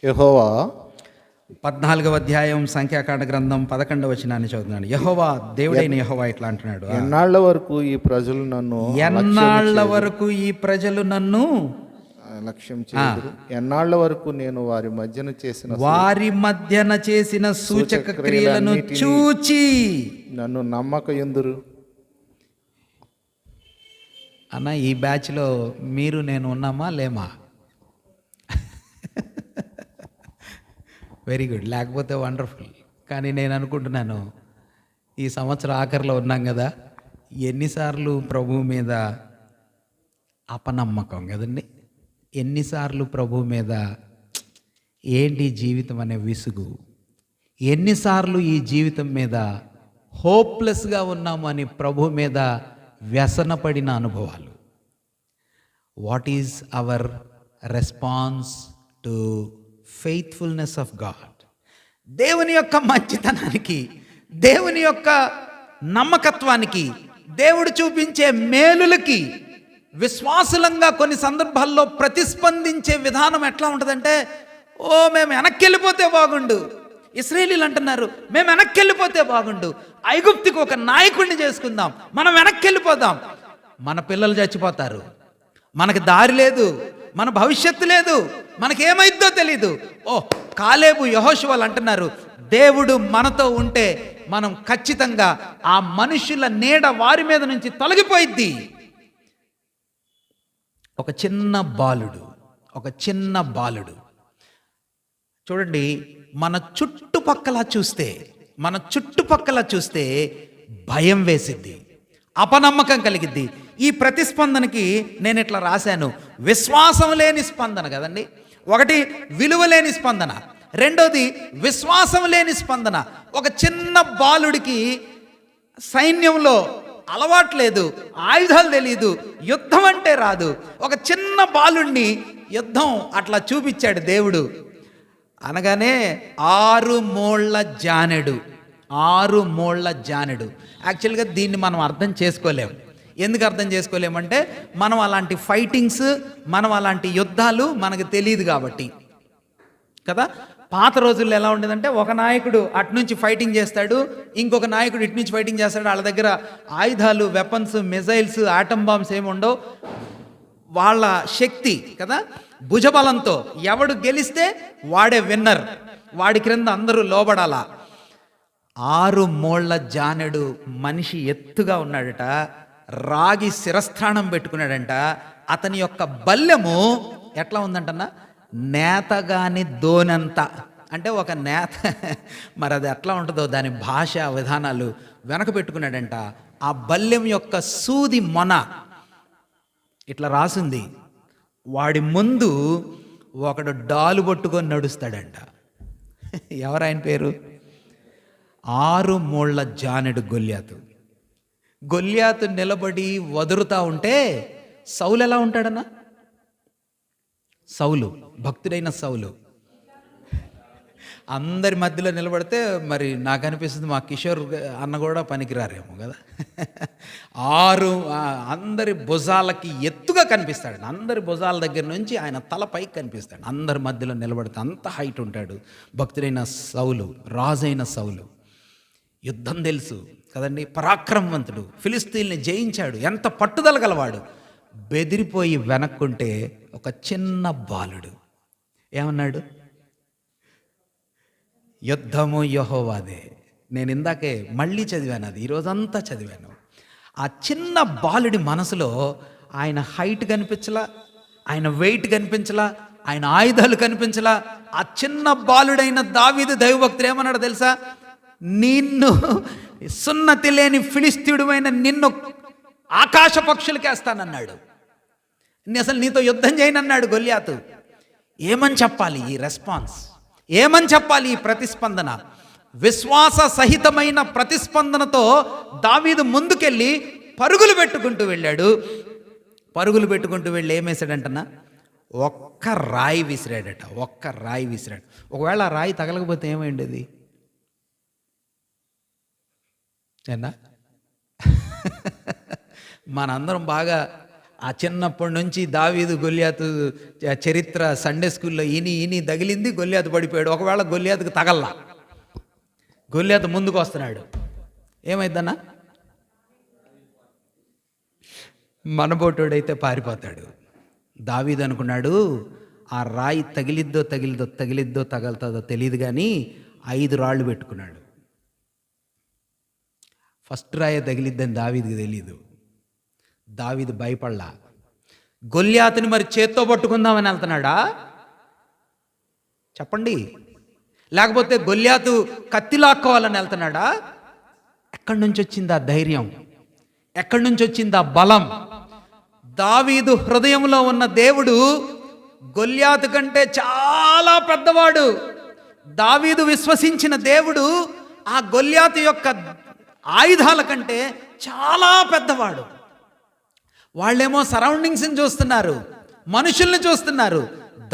యెహోవా 14వ అధ్యాయం సంఖ్యాకాండ గ్రంథం 11వ వచనాన్ని చదువుతున్నాడు. యెహోవా, దేవుడైన యెహోవా ఇట్లా అంటున్నాడు, ఎన్నాళ్ళ వరకు ఈ ప్రజలు నన్ను లక్ష్యం చేయరు? ఎన్నాళ్ళ వరకు నేను వారి మధ్యన చేసిన సూచక క్రియలను చూచి నన్ను నమ్మకయుందురు? అన్న, ఈ బ్యాచ్లో మీరు నేను ఉన్నామా లేమా? వెరీ గుడ్, లేకపోతే వండర్ఫుల్. కానీ నేను అనుకుంటున్నాను, ఈ సంవత్సరం ఆఖరిలో ఉన్నాం కదా, ఎన్నిసార్లు ప్రభు మీద అపనమ్మకం కదండి, ఎన్నిసార్లు ప్రభు మీద ఏంటి జీవితం అనే విసుగు, ఎన్నిసార్లు ఈ జీవితం మీద హోప్లెస్గా ఉన్నాము అని ప్రభు మీద వ్యసనపడిన అనుభవాలు. What is our response to faithfulness of God? దేవుని యొక్క మంచితనానికి, దేవుని యొక్క నమ్మకత్వానికి, దేవుడు చూపించే మేలులకి విశ్వాసులంగా కొన్ని సందర్భాల్లో ప్రతిస్పందించే విధానం ఎట్లా ఉంటుందంటే, మేము వెనక్కి వెళ్ళిపోతే బాగుండు. ఇశ్రాయేలీలు అంటున్నారు, మేము వెనక్కి వెళ్ళిపోతే బాగుండు, ఐగుప్తుకి ఒక నాయకుడిని చేసుకుందాం, మనం వెనక్కి వెళ్ళిపోదాం. మన పిల్లలు చచ్చిపోతారు, మనకి దారి లేదు, మన భవిష్యత్తు లేదు, మనకేమైద్దో తెలీదు. కాలేబు, యెహోషువలు అంటున్నారు, దేవుడు మనతో ఉంటే మనం ఖచ్చితంగా ఆ మనుషుల నీడ వారి మీద నుంచి తొలగిపోయిద్ది. ఒక చిన్న బాలుడు చూడండి, మన చుట్టుపక్కల చూస్తే భయం వేసిద్ది, అపనమ్మకం కలిగిద్ది. ఈ ప్రతిస్పందనకి నేను ఇట్లా రాశాను, విశ్వాసం లేని స్పందన కదండి. ఒకటి విలువ లేని స్పందన, రెండోది విశ్వాసం లేని స్పందన. ఒక చిన్న బాలుడికి సైన్యంలో అలవాటు లేదు, ఆయుధాలు తెలీదు, యుద్ధం అంటే రాదు. ఒక చిన్న బాలుడిని యుద్ధం అట్లా చూపించాడు దేవుడు. అనగానే 6 మూళ్ళ జానెడు. యాక్చువల్గా దీన్ని మనం అర్థం చేసుకోలేము. ఎందుకు అర్థం చేసుకోలేమంటే, మనం అలాంటి ఫైటింగ్స్, మనం అలాంటి యుద్ధాలు మనకు తెలియదు కాబట్టి కదా. పాత రోజుల్లో ఎలా ఉండేదంటే, ఒక నాయకుడు అటు నుంచి ఫైటింగ్ చేస్తాడు, ఇంకొక నాయకుడు ఇటు నుంచి ఫైటింగ్ చేస్తాడు. వాళ్ళ దగ్గర ఆయుధాలు, వెపన్స్, మిజైల్స్, ఆటం బాంబ్స్ ఏమి ఉండవు. వాళ్ళ శక్తి కదా, భుజబలంతో ఎవడు గెలిస్తే వాడే విన్నర్, వాడి క్రింద అందరూ లోబడాలా. 6 మూళ్ళ జానెడు మనిషి ఎత్తుగా ఉన్నాడట, రాగి శిరస్థానం పెట్టుకున్నాడంట. అతని యొక్క బల్లెము ఎట్లా ఉందంటన్నా, నేతగాని దోనంత. అంటే ఒక నేత, మరి అది ఎట్లా ఉంటుందో దాని భాష విధానాలు వెనక పెట్టుకున్నాడంట. ఆ బల్లెం యొక్క సూది మొన ఇట్లా రాసింది. వాడి ముందు ఒకడు డాలు పట్టుకొని నడుస్తాడంట. ఎవరాయన పేరు? 6 మూళ్ళ జానెడు గొల్యాతు నిలబడి వదురుతా ఉంటే సౌలు ఎలా ఉంటాడన్నా? సౌలు, భక్తుడైన సౌలు. అందరి మధ్యలో నిలబడితే మరి నాకు అనిపిస్తుంది మా కిషోర్ అన్న కూడా పనికిరారేమో కదా. అందరి భుజాలకి ఎత్తుగా కనిపిస్తాడు. అందరి భుజాల దగ్గర నుంచి ఆయన తల పైకి కనిపిస్తాడు. అందరి మధ్యలో నిలబడితే అంత హైట్ ఉంటాడు భక్తుడైన సౌలు, రాజైన సౌలు. యుద్ధం తెలుసు కదండి, పరాక్రమవంతుడు, ఫిలిస్తీన్ని జయించాడు, ఎంత పట్టుదల గలవాడు. బెదిరిపోయి వెనక్కుంటే ఒక చిన్న బాలుడు ఏమన్నాడు? యుద్ధము యెహోవాదే. నేను ఇందాకే మళ్ళీ చదివాను, అది ఈరోజంతా చదివాను. ఆ చిన్న బాలుడి మనసులో ఆయన హైట్ కనిపించలా, ఆయన వెయిట్ కనిపించలా, ఆయన ఆయుధాలు కనిపించలా. ఆ చిన్న బాలుడైన దావీదు దైవభక్తుడు ఏమన్నాడు తెలుసా? నిన్ను సున్నతి లేని ఫిలిస్తీయుడైన నిన్ను ఆకాశ పక్షులకేస్తానన్నాడు. అసలు నీతో యుద్ధం చేయనన్నాడు గొల్యాతు. ఏమని చెప్పాలి ఈ రెస్పాన్స్? ఏమని చెప్పాలి ఈ ప్రతిస్పందన? విశ్వాస సహితమైన ప్రతిస్పందనతో దావీదు ముందుకెళ్ళి పరుగులు పెట్టుకుంటూ వెళ్ళాడు. పరుగులు పెట్టుకుంటూ వెళ్ళి ఏమేశాడంటనా? ఒక్క రాయి విసిరాడట. ఒక్క రాయి విసిరాడు. ఒకవేళ ఆ రాయి తగలకపోతే ఏమైండేది? ఏనా మనందరం బాగా ఆ చిన్నప్పటి నుంచి దావీదు గొల్యాతు చరిత్ర సండే స్కూల్లో ఇని తగిలింది, గొల్యాతు పడిపోయాడు. ఒకవేళ గొల్యాతుకు తగల్లా, గొల్యాతు ముందుకు వస్తున్నాడు, ఏమైందన్నా? మనబోటోడైతే పారిపోతాడు. దావీదు అనుకున్నాడు ఆ రాయి తగిలిద్దో తగులుతుందో తెలియదు కానీ 5 రాళ్ళు పెట్టుకున్నాడు. ఫస్ట్ రాయి తగిలిద్దని దావీదుకి తెలీదు. దావీదు భయపడలా. గొల్యాతుని మరి చేత్తో పట్టుకుందామని వెళ్తున్నాడా చెప్పండి? లేకపోతే గొల్యాతు కత్తి లాక్కోవాలని వెళ్తున్నాడా? ఎక్కడి నుంచి వచ్చింది ఆ ధైర్యం? ఎక్కడి నుంచి వచ్చింది ఆ బలం? దావీదు హృదయంలో ఉన్న దేవుడు గొల్యాతు కంటే చాలా పెద్దవాడు. దావీదు విశ్వసించిన దేవుడు ఆ గొల్యాతు యొక్క ఆయుధాల కంటే చాలా పెద్దవాడు. వాళ్ళేమో సరౌండింగ్స్ని చూస్తున్నారు, మనుషుల్ని చూస్తున్నారు.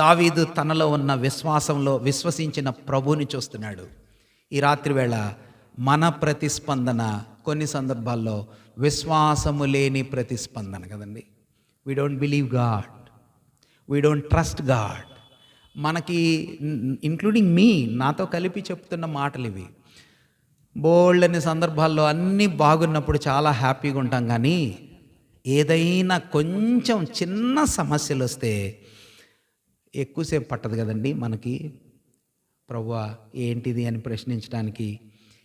దావీదు తనలో ఉన్న విశ్వాసంలో విశ్వసించిన ప్రభువుని చూస్తున్నాడు. ఈ రాత్రి వేళ మన ప్రతిస్పందన కొన్ని సందర్భాల్లో విశ్వాసము లేని ప్రతిస్పందన కదండి. We don't believe God, we don't trust God. మనకి ఇంక్లూడింగ్ మీ, నాతో కలిపి చెప్తున్న మాటలు ఇవి. బోల్డని సందర్భాల్లో అన్నీ బాగున్నప్పుడు చాలా హ్యాపీగా ఉంటాం, కానీ ఏదైనా కొంచెం చిన్న సమస్యలు వస్తే ఎక్కువసేపు పట్టదు కదండి మనకి. ప్రభువా ఏంటిది అని ప్రశ్నించడానికి,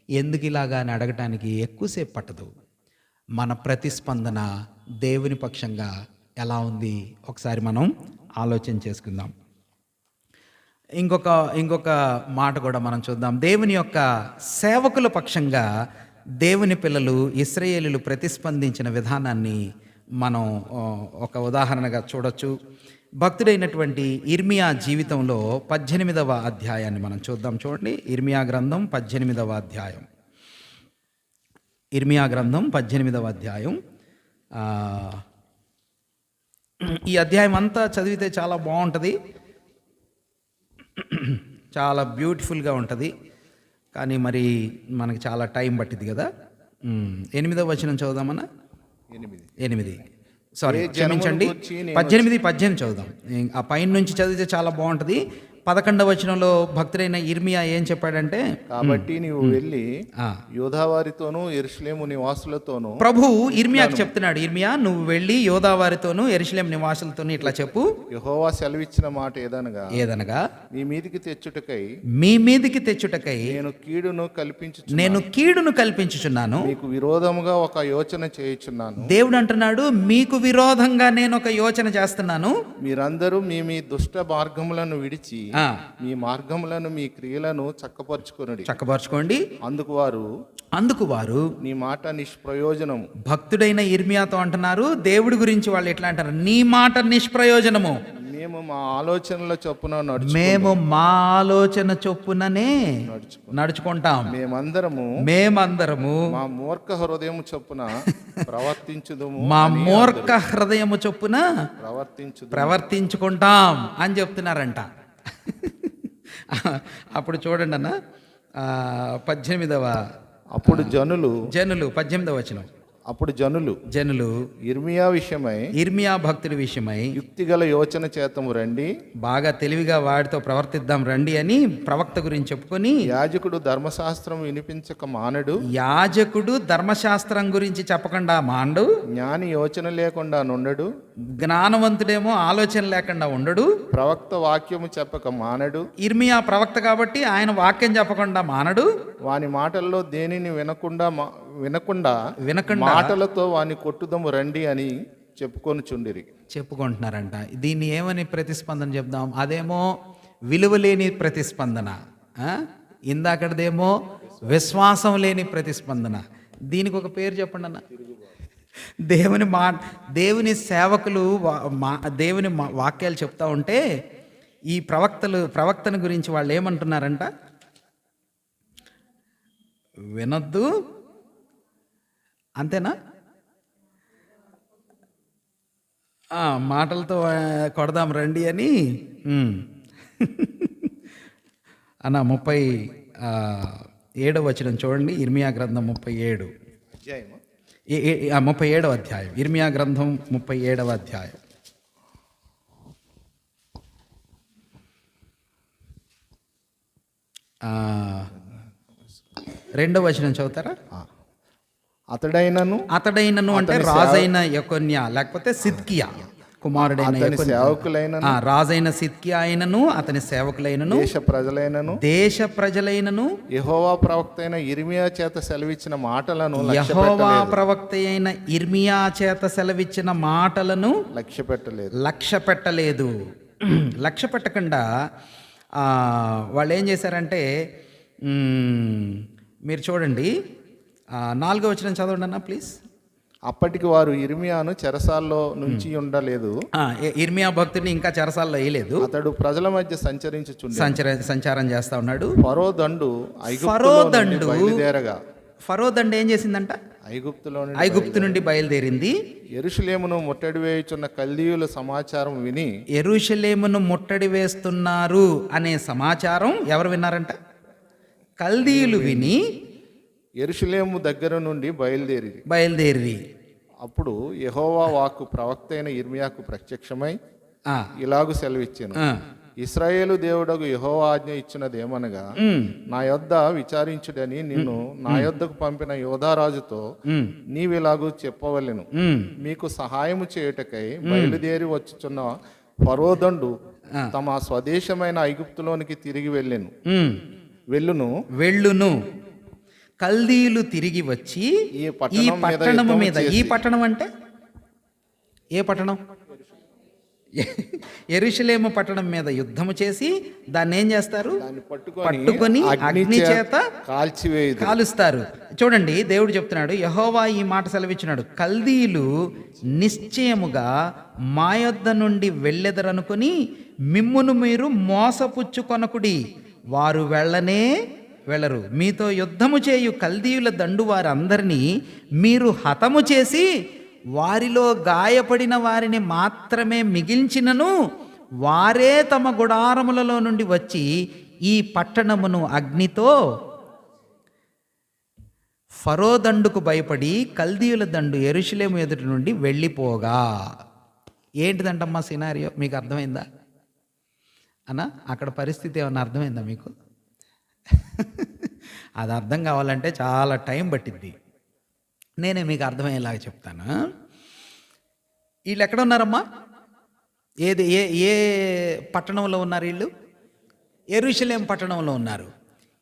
ఎందుకు ఇలాగా అని అడగటానికి ఎక్కువసేపు పట్టదు. మన ప్రతిస్పందన దేవుని పక్షంగా ఎలా ఉంది ఒకసారి మనం ఆలోచన చేసుకుందాం. ఇంకొక మాట కూడా మనం చూద్దాం. దేవుని యొక్క సేవకుల పక్షంగా దేవుని పిల్లలు ఇశ్రాయేలీయులు ప్రతిస్పందించిన విధానాన్ని మనం ఒక ఉదాహరణగా చూడొచ్చు. భక్తుడైనటువంటి ఇర్మియా జీవితంలో 18వ అధ్యాయాన్ని మనం చూద్దాం. చూడండి, ఇర్మియా గ్రంథం 18వ అధ్యాయం. ఇర్మియా గ్రంథం 18వ అధ్యాయం. ఈ అధ్యాయం అంతా చదివితే చాలా బాగుంటుంది, చాలా బ్యూటిఫుల్గా ఉంటుంది. కానీ మరి మనకి చాలా టైం పట్టింది కదా. 8వ వచనం చదువుదామన్నా. 8 సారీ క్షమించండి, 18 చదువుదాం. ఆ పైన నుంచి చదివితే చాలా బాగుంటుంది. 11వ వచనంలో భక్తుడైన ఇర్మియా ఏం చెప్పాడంటే, కాబట్టి నీవు వెళ్ళి యోధావారితోనూ యెరూషలేము నివాసులతోనూ, ప్రభు ఇర్మియాకి చెప్తున్నాడు, ఇర్మియా నువ్వు వెళ్ళి యోధావారితోనూ యెరూషలేము నివాసులతోనూ ఇట్లా చెప్పు. యెహోవా సెలవిచ్చిన మాట ఏదనగా మీ మీదికి తెచ్చుటకై నేను కీడును కల్పించుచున్నాను, మీకు విరోధముగా ఒక యోచన చేయుచున్నాను. దేవుడు అంటున్నాడు, మీకు విరోధంగా నేను ఒక యోచన చేస్తున్నాను. మీరందరూ మీ దుష్ట మార్గములను విడిచి మీ మార్గములను మీ క్రియలను చక్కపరచుకోండి. అందుకు వారు నీ మాట నిష్ప్రయోజనము. భక్తుడైన ఇర్మియాతో అంటున్నారు, దేవుడి గురించి వాళ్ళు ఎట్లా అంటారు, నీ మాట నిష్ప్రయోజనము. మేము మా ఆలోచనల చొప్పున మేము మా ఆలోచన చొప్పుననే నడుచుకుంటాం. మేమందరము మా మూర్ఖ హృదయం చొప్పున ప్రవర్తించుదుము. మా మూర్ఖ హృదయము చొప్పున ప్రవర్తించుకుంటాం అని చెప్తున్నారంట. అప్పుడు చూడండి అన్న 18వ అప్పుడు జనులు 18వ వచనం. అప్పుడు జనులు ఇర్మియా భక్తుడి విషయమై యుక్తిగల యోచన చేతము రండి, బాగా తెలివిగా వాడితో ప్రవర్తిద్దాం రండి అని ప్రవక్త గురించి చెప్పుకొని, యాజకుడు ధర్మశాస్త్రం వినిపించక మానడు, యాజకుడు ధర్మశాస్త్రం గురించి చెప్పకుండా మాండు, జ్ఞాని యోచన లేకుండా నుండడు, జ్ఞానవంతుడేమో ఆలోచన లేకుండా ఉండడు, ప్రవక్త వాక్యము చెప్పక మానడు, ఇర్మియా ప్రవక్త కాబట్టి ఆయన వాక్యం చెప్పకుండా మానడు, వాని మాటల్లో దేనిని వినకుండా మాటలతో వాని కొట్టుదము రండి అని చెప్పుకుంటున్నారంట. దీన్ని ఏమని ప్రతిస్పందన చెప్దాం? అదేమో విలువలేని ప్రతిస్పందన, ఇందాకడదేమో విశ్వాసం లేని ప్రతిస్పందన. దీనికి ఒక పేరు చెప్పండి అన్న. దేవుని సేవకులు దేవుని వాక్యాలు చెప్తా ఉంటే ఈ ప్రవక్తను గురించి వాళ్ళు ఏమంటున్నారంట? వినొద్దు, అంతేనా? మాటలతో కొడదాం రండి అని అన్న. 37వ వచనం చూడండి, ఇర్మియా గ్రంథం 37వ అధ్యాయం. ఇర్మియా గ్రంథం 37వ అధ్యాయం. 2వ వచనం చదువుతారా? అతడైనను అంటే రాజైన యెకొన్యా లేకపోతే సిద్కియా కుమారుడైన రాజైన సిద్కియా అయినను అతని సేవకులైనను దేశ ప్రజలైనను యెహోవా ప్రవక్త అయిన ఇర్మియా చేత సెలవిచ్చిన మాటలను లక్ష్య పెట్టలేదు. లక్ష్య పెట్టకుండా వాళ్ళు ఏం చేశారంటే, మీరు చూడండి 4వ వచనం చదవండి అన్న ప్లీజ్. అప్పటికి వారు ఇర్మియాను చెరసాల్లో నుంచి ఉండలేదు. ఇర్మియా భక్తుడిని ఇంకా చెరసాల్లో వేయలేదు. అతడు ప్రజల మధ్య సంచారం చేస్తా ఉన్నాడు. ఫరో దండు ఏం చేసిందంట? ఐగుప్తు నుండి బయలుదేరింది. యెరూషలేమును ముట్టడి వేయుచున్న కల్దీయుల సమాచారం విని, యెరూషలేమును ముట్టడి వేస్తున్నారు అనే సమాచారం ఎవరు విన్నారంట? కల్దీయులు విని యెరూషలేము దగ్గర నుండి బయలుదేరి అప్పుడు యెహోవా వాక్కు ప్రవక్త అయిన ఇర్మియాకు ప్రత్యక్షమై ఇలాగు సెలవిచ్చాను, ఇశ్రాయేలు దేవుడగు యెహోవా ఆజ్ఞ ఇచ్చినదేమనగా, నా యొద్ద విచారించుడని నిన్ను నా యొద్దకు పంపిన యోధారాజుతో నీవిలాగు చెప్పవలెను, మీకు సహాయము చేయుటకై బయలుదేరి వచ్చుచున్న ఫరోదండు తమ స్వదేశమైన ఐగుప్తులోనికి తిరిగి వెళ్ళును. కల్దీయులు తిరిగి వచ్చి ఈ పట్టణము మీద, ఈ పట్టణం అంటే ఏ పట్టణం? యెరూషలేము పట్టణం మీద యుద్ధము చేసి దాన్ని ఏం చేస్తారు? పట్టుకొని అగ్ని చేత కాలుస్తారు. చూడండి, దేవుడు చెప్తున్నాడు, యెహోవా ఈ మాట సెలవిచ్చినాడు, కల్దీయులు నిశ్చయముగా మా యొద్ద నుండి వెళ్ళెదరనుకొని మిమ్మును మీరు మోసపుచ్చుకొనకుడి, వారు వెళ్ళరు. మీతో యుద్ధము చేయు కల్దీయుల దండు వారందరినీ మీరు హతము చేసి వారిలో గాయపడిన వారిని మాత్రమే మిగిల్చినను వారే తమ గుడారములలో నుండి వచ్చి ఈ పట్టణమును అగ్నితో, ఫరో దండుకు భయపడి కల్దీయుల దండు యెరూషలేము ఎదుటి నుండి వెళ్ళిపోగా. ఏంటిదంటమ్మా సినారియో? మీకు అర్థమైందా అన్న? అక్కడ పరిస్థితి ఏమన్నా అర్థమైందా మీకు? అది అర్థం కావాలంటే చాలా టైం పట్టిద్ది. నేనే మీకు అర్థమయ్యేలాగా చెప్తాను. వీళ్ళు ఎక్కడ ఉన్నారమ్మా? ఏ పట్టణంలో ఉన్నారు వీళ్ళు? యెరూషలేం పట్టణంలో ఉన్నారు.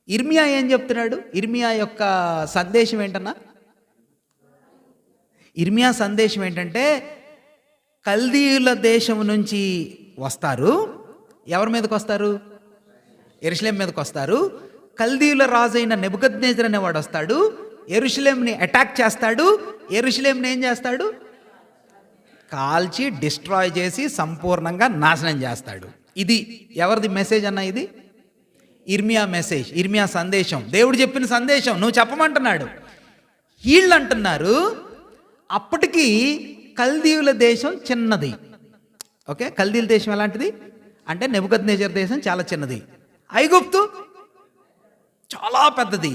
ఇర్మియా ఏం చెప్తున్నాడు? ఇర్మియా యొక్క సందేశం ఏంటన్నా? ఇర్మియా సందేశం ఏంటంటే, కల్దీయుల దేశం నుంచి వస్తారు. ఎవరి మీదకి వస్తారు? యెరూషలేం మీదకి వస్తారు. కల్దీయుల రాజైన నెబుకద్నెజర్ అనేవాడు వస్తాడు, యెరూషలేంని అటాక్ చేస్తాడు. యెరూషలేంని ఏం చేస్తాడు? కాల్చి డిస్ట్రాయ్ చేసి సంపూర్ణంగా నాశనం చేస్తాడు. ఇది ఎవరిది మెసేజ్ అన్న? ఇది ఇర్మియా మెసేజ్, ఇర్మియా సందేశం, దేవుడు చెప్పిన సందేశం నువ్వు చెప్పమంటున్నాడు. వీళ్ళు అంటున్నారు అప్పటికి కల్దీయుల దేశం చిన్నది. ఓకే, కల్దీయుల దేశం ఎలాంటిది అంటే నెబుకద్నెజర్ దేశం చాలా చిన్నది, ఐగుప్తు చాలా పెద్దది.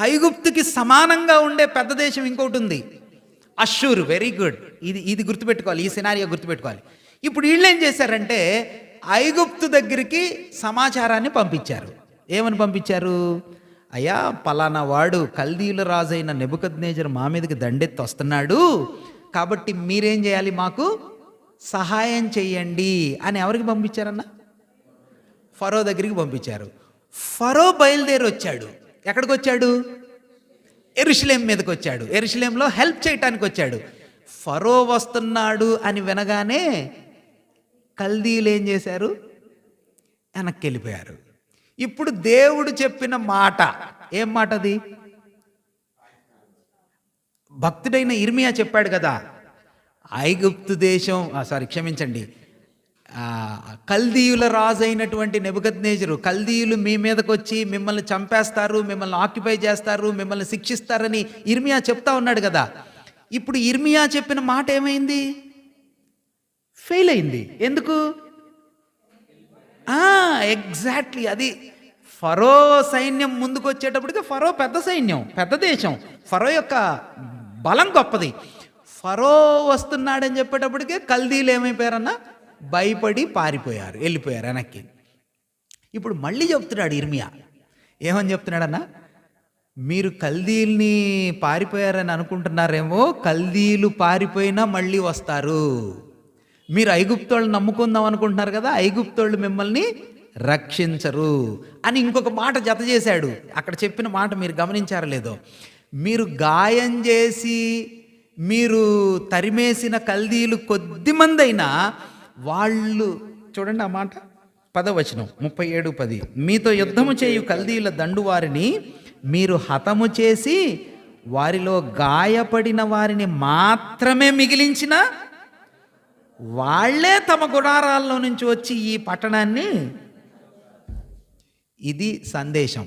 ఐగుప్తుకి సమానంగా ఉండే పెద్ద దేశం ఇంకోటి ఉంది, అష్షూర్. వెరీ గుడ్, ఇది గుర్తుపెట్టుకోవాలి, ఈ సినారియో గుర్తుపెట్టుకోవాలి. ఇప్పుడు వీళ్ళు ఏం చేశారంటే ఐగుప్తు దగ్గరికి సమాచారాన్ని పంపించారు. ఏమని పంపించారు? అయ్యా, పలానా వాడు కల్దీయుల రాజైన నెబుకద్నెజర్ మా మీదకి దండెత్తి వస్తున్నాడు, కాబట్టి మీరేం చేయాలి, మాకు సహాయం చెయ్యండి అని ఎవరికి పంపించారన్న? ఫరో దగ్గరికి పంపించారు. ఫరో బయలుదేరి వచ్చాడు. ఎక్కడికి వచ్చాడు? యెరూషలేం మీదకి వచ్చాడు. యెరూషలేంలో హెల్ప్ చేయటానికి వచ్చాడు. ఫరో వస్తున్నాడు అని వినగానే కల్దీయులు ఏం చేశారు? వెనక్కి వెళ్ళిపోయారు. ఇప్పుడు దేవుడు చెప్పిన మాట ఏం మాట అది? భక్తుడైన ఇర్మియా చెప్పాడు కదా, ఐగుప్తు దేశం క్షమించండి, కల్దీయుల రాజు అయినటువంటి నెబుకద్నెజరు, కల్దీయులు మీ మీదకి వచ్చి మిమ్మల్ని చంపేస్తారు, మిమ్మల్ని ఆక్యుపై చేస్తారు, మిమ్మల్ని శిక్షిస్తారని ఇర్మియా చెప్తా ఉన్నాడు కదా. ఇప్పుడు ఇర్మియా చెప్పిన మాట ఏమైంది? ఫెయిల్ అయింది. ఎందుకు? ఎగ్జాక్ట్లీ అది. ఫరో సైన్యం ముందుకు వచ్చేటప్పటికి ఫరో పెద్ద సైన్యం, పెద్ద దేశం, ఫరో యొక్క బలం గొప్పది. ఫరో వస్తున్నాడని చెప్పేటప్పటికే కల్దీలు ఏమైపోయారన్నా? భయపడి పారిపోయారు, వెళ్ళిపోయారు వెనక్కి. ఇప్పుడు మళ్ళీ చెప్తున్నాడు ఇర్మియా. ఏమని చెప్తున్నాడన్నా? మీరు కల్దీల్ని పారిపోయారని అనుకుంటున్నారేమో, కల్దీలు పారిపోయినా మళ్ళీ వస్తారు. మీరు ఐగుప్తోళ్ళు నమ్ముకుందాం అనుకుంటున్నారు కదా, ఐగుప్తోళ్ళు మిమ్మల్ని రక్షించరు అని ఇంకొక మాట జత చేశాడు. అక్కడ చెప్పిన మాట మీరు గమనించారో లేదో, మీరు గాయం చేసి మీరు తరిమేసిన కల్దీలు కొద్దిమంది అయినా వాళ్ళు, చూడండి ఆ మాట, 10వ వచనం 37:10, మీతో యుద్ధము చేయు కల్దీయుల దండు వారిని మీరు హతము చేసి వారిలో గాయపడిన వారిని మాత్రమే మిగిలించిన వాళ్లే తమ గుడారాల్లో నుంచి వచ్చి ఈ పట్టణాన్ని. ఇది సందేశం.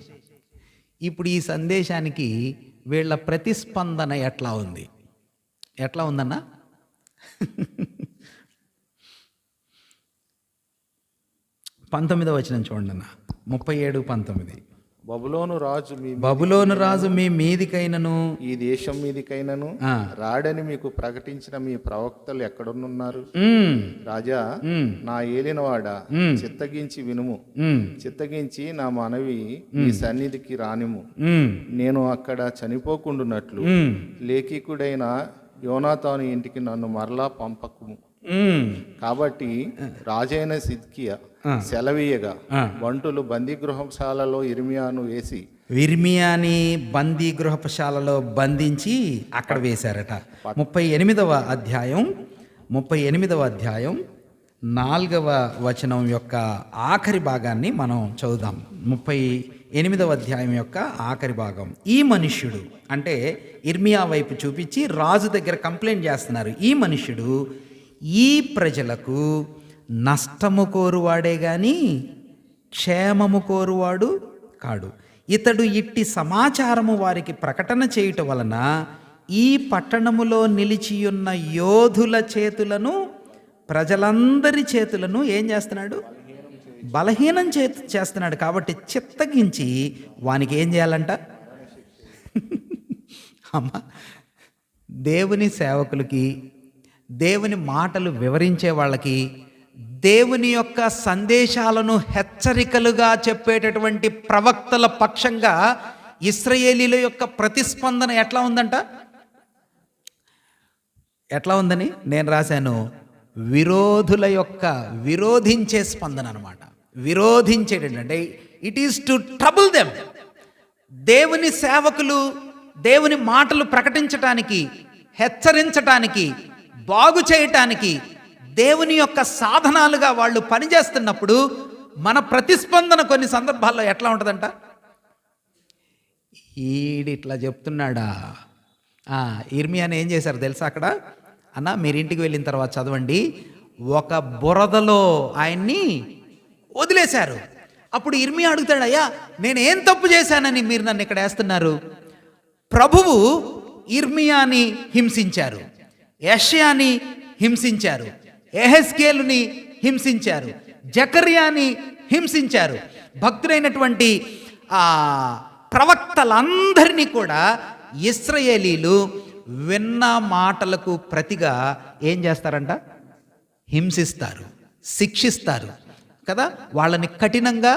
ఇప్పుడు ఈ సందేశానికి వీళ్ళ ప్రతిస్పందన ఎట్లా ఉంది? ఎట్లా ఉందన్నా? 19వ వచనం చూడండి అన్న, 37:19. బబులోను రాజు మీ మీదికైనను ఈ దేశం మీదికైనను రాడని మీకు ప్రకటించిన మీ ప్రవక్తలు ఎక్కడున్నారు? రాజా, నా ఏలినవాడా, చిత్తగించి వినుము, చిత్తగించి నా మనవి ఈ సన్నిధికి రానిము. నేను అక్కడ చనిపోకుండునట్లు లేఖికుడైన యోనాతాను ఇంటికి నన్ను మరలా పంపకుము. కాబట్టి రాజైన సిద్కియా సెలవీయగా బంటులు బందీగృహశాలలో ఇర్మియాని బందీగృహశాలలో బంధించి అక్కడ వేశారట. 38వ అధ్యాయం 4వ వచనం యొక్క ఆఖరి భాగాన్ని మనం చదువుదాం. 38వ అధ్యాయం యొక్క ఆఖరి భాగం. ఈ మనుష్యుడు అంటే ఇర్మియా వైపు చూపించి రాజు దగ్గర కంప్లైంట్ చేస్తున్నారు. ఈ మనుష్యుడు ఈ ప్రజలకు నష్టము కోరువాడే గాని క్షేమము కోరువాడు కాడు. ఇతడు ఇట్టి సమాచారము వారికి ప్రకటన చేయుట వలన ఈ పట్టణములో నిలిచియున్న యోధుల చేతులను, ప్రజలందరి చేతులను ఏం చేస్తున్నాడు? బలహీనం చేస్తున్నాడు. కాబట్టి చిత్తగించి వానికి ఏం చేయాలంట? అమ్మ, దేవుని సేవకులకి, దేవుని మాటలు వివరించే వాళ్ళకి, దేవుని యొక్క సందేశాలను హెచ్చరికలుగా చెప్పేటటువంటి ప్రవక్తల పక్షంగా ఇశ్రాయేలీల యొక్క ప్రతిస్పందన ఎట్లా ఉందంట? ఎట్లా ఉందని నేను రాశాను. విరోధించే స్పందన అనమాట. విరోధించేటంటే it is to trouble them. దేవుని సేవకులు దేవుని మాటలు ప్రకటించటానికి, హెచ్చరించటానికి, బాగు చేయటానికి, దేవుని యొక్క సాధనాలుగా వాళ్ళు పనిచేస్తున్నప్పుడు మన ప్రతిస్పందన కొన్ని సందర్భాల్లో ఎట్లా ఉంటుందంట? ఈడిట్లా చెప్తున్నాడా? ఇర్మియాని ఏం చేశారు తెలుసా? అక్కడ అన్న మీరు ఇంటికి వెళ్ళిన తర్వాత చదవండి, ఒక బురదలో ఆయన్ని వదిలేశారు. అప్పుడు ఇర్మియా అడుగుతాడు, అయ్యా నేనేం తప్పు చేశానని మీరు నన్ను ఇక్కడ వేస్తున్నారు? ప్రభువు ఇర్మియాని హింసించారు, యెషయాని హింసించారు, యెహెజ్కేలుని హింసించారు, జకర్యాని హింసించారు. భక్తులైనటువంటి ప్రవక్తలందరినీ కూడా ఇశ్రాయేలీలు విన్న మాటలకు ప్రతిగా ఏం చేస్తారంట? హింసిస్తారు, శిక్షిస్తారు కదా, వాళ్ళని కఠినంగా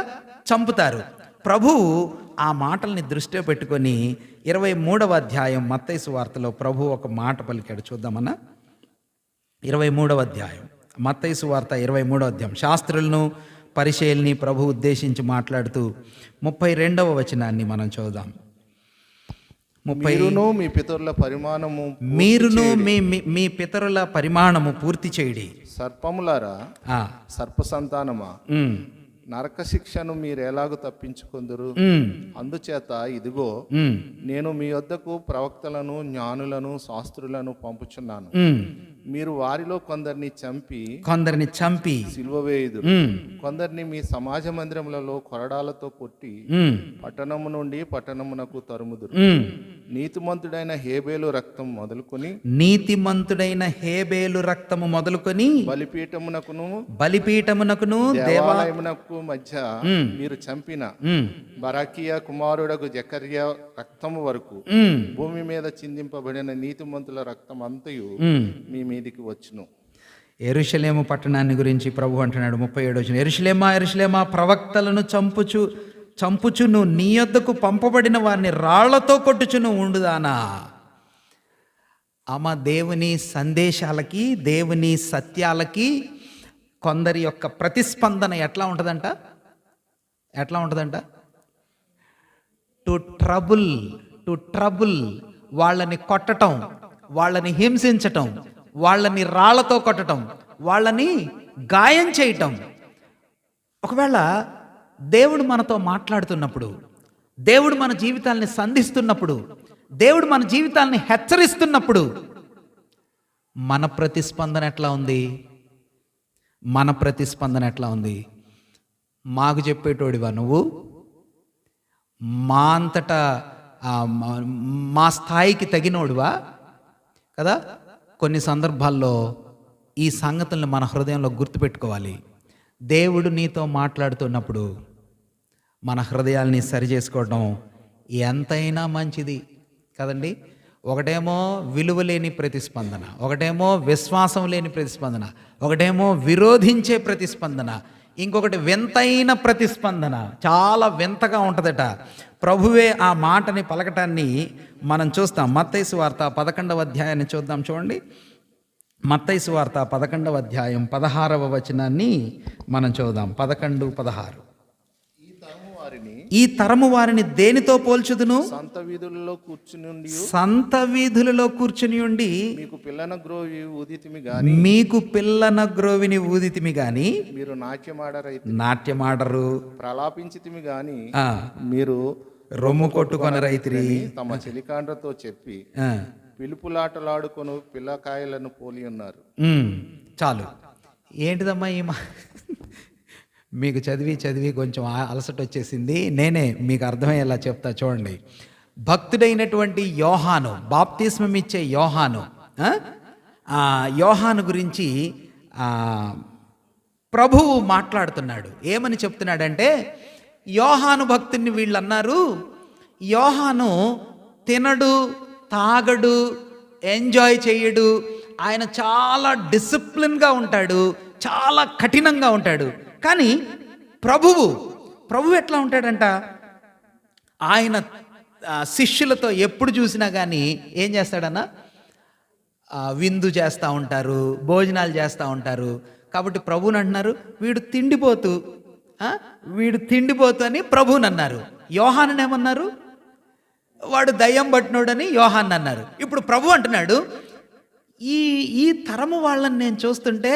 చంపుతారు. ప్రభువు ఆ మాటల్ని దృష్టిలో పెట్టుకొని 23వ అధ్యాయం మత్తయి సువార్తలో ప్రభు ఒక మాట పలికాడు. చూద్దామన్నా, 23వ అధ్యాయం మత్తయి సువార్త 23వ అధ్యాయం. శాస్త్రులను పరిచయుల్ని ప్రభు ఉద్దేశించి మాట్లాడుతూ 32వ వచనాన్ని మనం చూద్దాం. మీరును మీ పితరుల పరిమాణము మీరును మీ పితరుల పరిమాణము పూర్తి చేయడి. సర్పములారా, సర్ప సంతానమా, నరక శిక్షను మీరు ఎలాగూ తప్పించుకుందరు? అందుచేత ఇదిగో నేను మీ వద్దకు ప్రవక్తలను, జ్ఞానులను, శాస్త్రులను పంపుచున్నాను. మీరు వారిలో కొందరిని చంపి సిలువ వేయుదురు, కొందరిని మీ సమాజ మందిరములలో కొరడాలతో కొట్టి పట్టణము నుండి పట్టణమునకు తరుముదురు. నీతిమంతుడైన హేబేలు రక్తం మొదలుకొని బలిపీఠమునకును దేవాలయమునకు మధ్య మీరు చంపిన బరాకియా కుమారుడకు జకర్యా రక్తము వరకు భూమి మీద చిందింపబడిన నీతిమంతుల రక్తం అంతయు మీ మీదికి వచ్చును. యెరూషలేము పట్టణాన్ని గురించి ప్రభు అంటున్నాడు 37వ వచనం. యెరూషలేమా ప్రవక్తలను చంపుచును నీ యొద్దకు పంపబడిన వారిని రాళ్లతో కొట్టుచును ఉండుదానా. ఆమె దేవుని సందేశాలకి, దేవుని సత్యాలకి కొందరి యొక్క ప్రతిస్పందన ఎట్లా ఉంటుందంట? టు ట్రబుల్, వాళ్ళని కొట్టటం, వాళ్ళని హింసించటం, వాళ్ళని రాళ్లతో కొట్టటం, వాళ్ళని గాయం చేయటం. ఒకవేళ దేవుడు మనతో మాట్లాడుతున్నప్పుడు, దేవుడు మన జీవితాల్ని సంధిస్తున్నప్పుడు, దేవుడు మన జీవితాల్ని హెచ్చరిస్తున్నప్పుడు మన ప్రతిస్పందన ఎట్లా ఉంది? మాకు చెప్పేటోడివా నువ్వు? మా అంతటా మా స్థాయికి తగినోడివా కదా? కొన్ని సందర్భాల్లో ఈ సంగతుల్ని మన హృదయంలో గుర్తుపెట్టుకోవాలి. దేవుడు నీతో మాట్లాడుతున్నప్పుడు మన హృదయాల్ని సరిచేసుకోవడం ఎంతైనా మంచిది కదండి. ఒకటేమో విలువ లేని ప్రతిస్పందన, ఒకటేమో విశ్వాసం లేని ప్రతిస్పందన, ఒకటేమో విరోధించే ప్రతిస్పందన, ఇంకొకటి వింతైన ప్రతిస్పందన. చాలా వింతగా ఉంటుందట. ప్రభువే ఆ మాటని పలకటాన్ని మనం చూస్తాం. మత్తయి సువార్త 11వ అధ్యాయాన్ని చూద్దాం. చూడండి, మత్తయి సువార్త 11వ అధ్యాయం 16వ వచనాన్ని మనం చూద్దాం. 11:16. ఈ తరము వారిని దేనితో పోల్చుదును? సంత వీధులలో కూర్చుని ఉండి మీకు పిల్లన గ్రోవిని ఊదితిమి గాని మీరు నాట్యమాడరు, ప్రలాపించితిమి గాని మీరు రొమ్ము కొట్టుకొన రైతిరి తమ చెలికాండ్రతో చెప్పి పిలుపులాటలాడుకొను పిల్లకాయలను పోలి ఉన్నారు. చాలు. ఏంటిదమ్మా ఈ మీకు చదివి కొంచెం అలసట వచ్చేసింది. నేనే మీకు అర్థమయ్యేలా చెప్తా చూడండి. భక్తుడైనటువంటి యోహాను, బాప్తిస్మం ఇచ్చే యోహాను గురించి ప్రభువు మాట్లాడుతున్నాడు. ఏమని చెప్తున్నాడంటే, యోహాను భక్తుడిని వీళ్ళు అన్నారు, యోహాను తినడు, తాగడు, ఎంజాయ్ చేయడు, ఆయన చాలా డిసిప్లిన్గా ఉంటాడు, చాలా కఠినంగా ఉంటాడు. కానీ ప్రభువు ఎట్లా ఉంటాడంట? ఆయన శిష్యులతో ఎప్పుడు చూసినా కానీ ఏం చేస్తాడన్నా? విందు చేస్తూ ఉంటారు, భోజనాలు చేస్తూ ఉంటారు. కాబట్టి ప్రభువుని అంటున్నారు, వీడు తిండిపోతు అని ప్రభువుని అన్నారు. యోహాను ఏమన్నారు? వాడు దయ్యం పట్టినోడని యోహాన్ అన్నారు. ఇప్పుడు ప్రభు అంటున్నాడు, ఈ తరము వాళ్ళని నేను చూస్తుంటే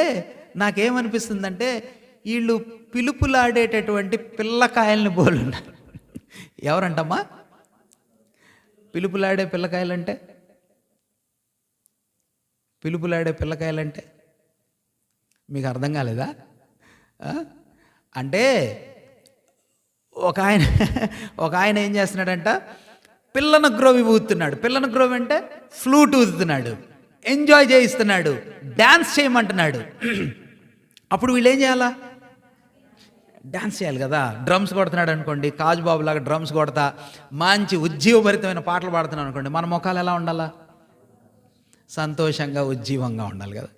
నాకేమనిపిస్తుందంటే వీళ్ళు పిలుపులాడేటటువంటి పిల్లకాయల్ని పోలున్నారు. ఎవరంటమ్మా పిలుపులాడే పిల్లకాయలంటే? పిలుపులాడే పిల్లకాయలంటే మీకు అర్థం కాలేదా? అంటే ఒక ఆయన ఏం చేస్తున్నాడంట, పిల్లన గ్రోవి ఊతున్నాడు. పిల్లన గ్రోవి అంటే ఫ్లూట్ ఊదుతున్నాడు, ఎంజాయ్ చేయిస్తున్నాడు, డ్యాన్స్ చేయమంటున్నాడు. అప్పుడు వీళ్ళు ఏం చేయాలా? డ్యాన్స్ చేయాలి కదా. డ్రమ్స్ కొడుతున్నాడు అనుకోండి, కాజుబాబు లాగా డ్రమ్స్ కొడతా మంచి ఉజ్జీవభరితమైన పాటలు పాడుతున్నాడు అనుకోండి, మన ముఖాలు ఎలా ఉండాలా? సంతోషంగా ఉజ్జీవంగా ఉండాలి కదా.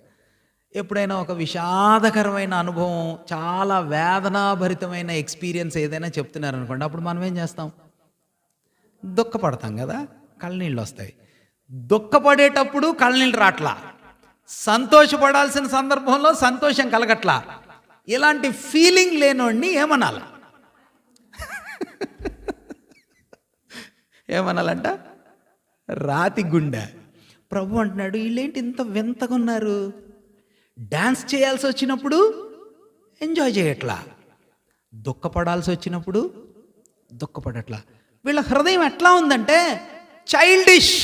ఎప్పుడైనా ఒక విషాదకరమైన అనుభవం, చాలా వేదనాభరితమైన ఎక్స్పీరియన్స్ ఏదైనా చెప్తున్నారు అనుకోండి, అప్పుడు మనం ఏం చేస్తాం? దుఃఖపడతాం కదా, కళ్ళనీళ్ళు వస్తాయి. దుఃఖపడేటప్పుడు కళ్ళనీళ్ళు రాట్లా, సంతోషపడాల్సిన సందర్భంలో సంతోషం కలగట్లా. ఇలాంటి ఫీలింగ్ లేనోడిని ఏమనాల? ఏమనాలంట? రాతి గుండె. ప్రభు అంటున్నాడు, వీళ్ళేంటి ఇంత వింతగా ఉన్నారు? డ్యాన్స్ చేయాల్సి వచ్చినప్పుడు ఎంజాయ్ చేయట్లా, దుఃఖపడాల్సి వచ్చినప్పుడు దుఃఖపడట్లా. వీళ్ళ హృదయం ఎట్లా ఉందంటే చైల్డిష్.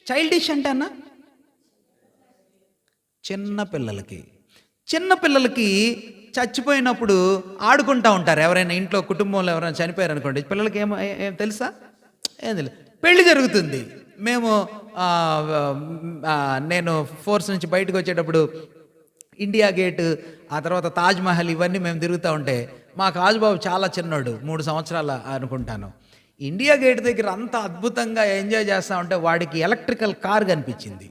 చైల్డిష్ అంటే అన్న చిన్నపిల్లలకి చచ్చిపోయినప్పుడు ఆడుకుంటూ ఉంటారు. ఎవరైనా ఇంట్లో కుటుంబంలో ఎవరైనా చనిపోయారు అనుకోండి, పిల్లలకి ఏం తెలుసా? ఏం తెలియదు. పెళ్లి జరుగుతుంది. నేను ఫోర్స్ నుంచి బయటకు వచ్చేటప్పుడు ఇండియా గేట్, ఆ తర్వాత తాజ్మహల్, ఇవన్నీ మేము తిరుగుతూ ఉంటే మా కాజుబాబు చాలా చిన్నోడు, 3 సంవత్సరాలు అనుకుంటాను. ఇండియా గేట్ దగ్గర అంత అద్భుతంగా ఎంజాయ్ చేస్తూ ఉంటే వాడికి ఎలక్ట్రికల్ కార్ కనిపించింది.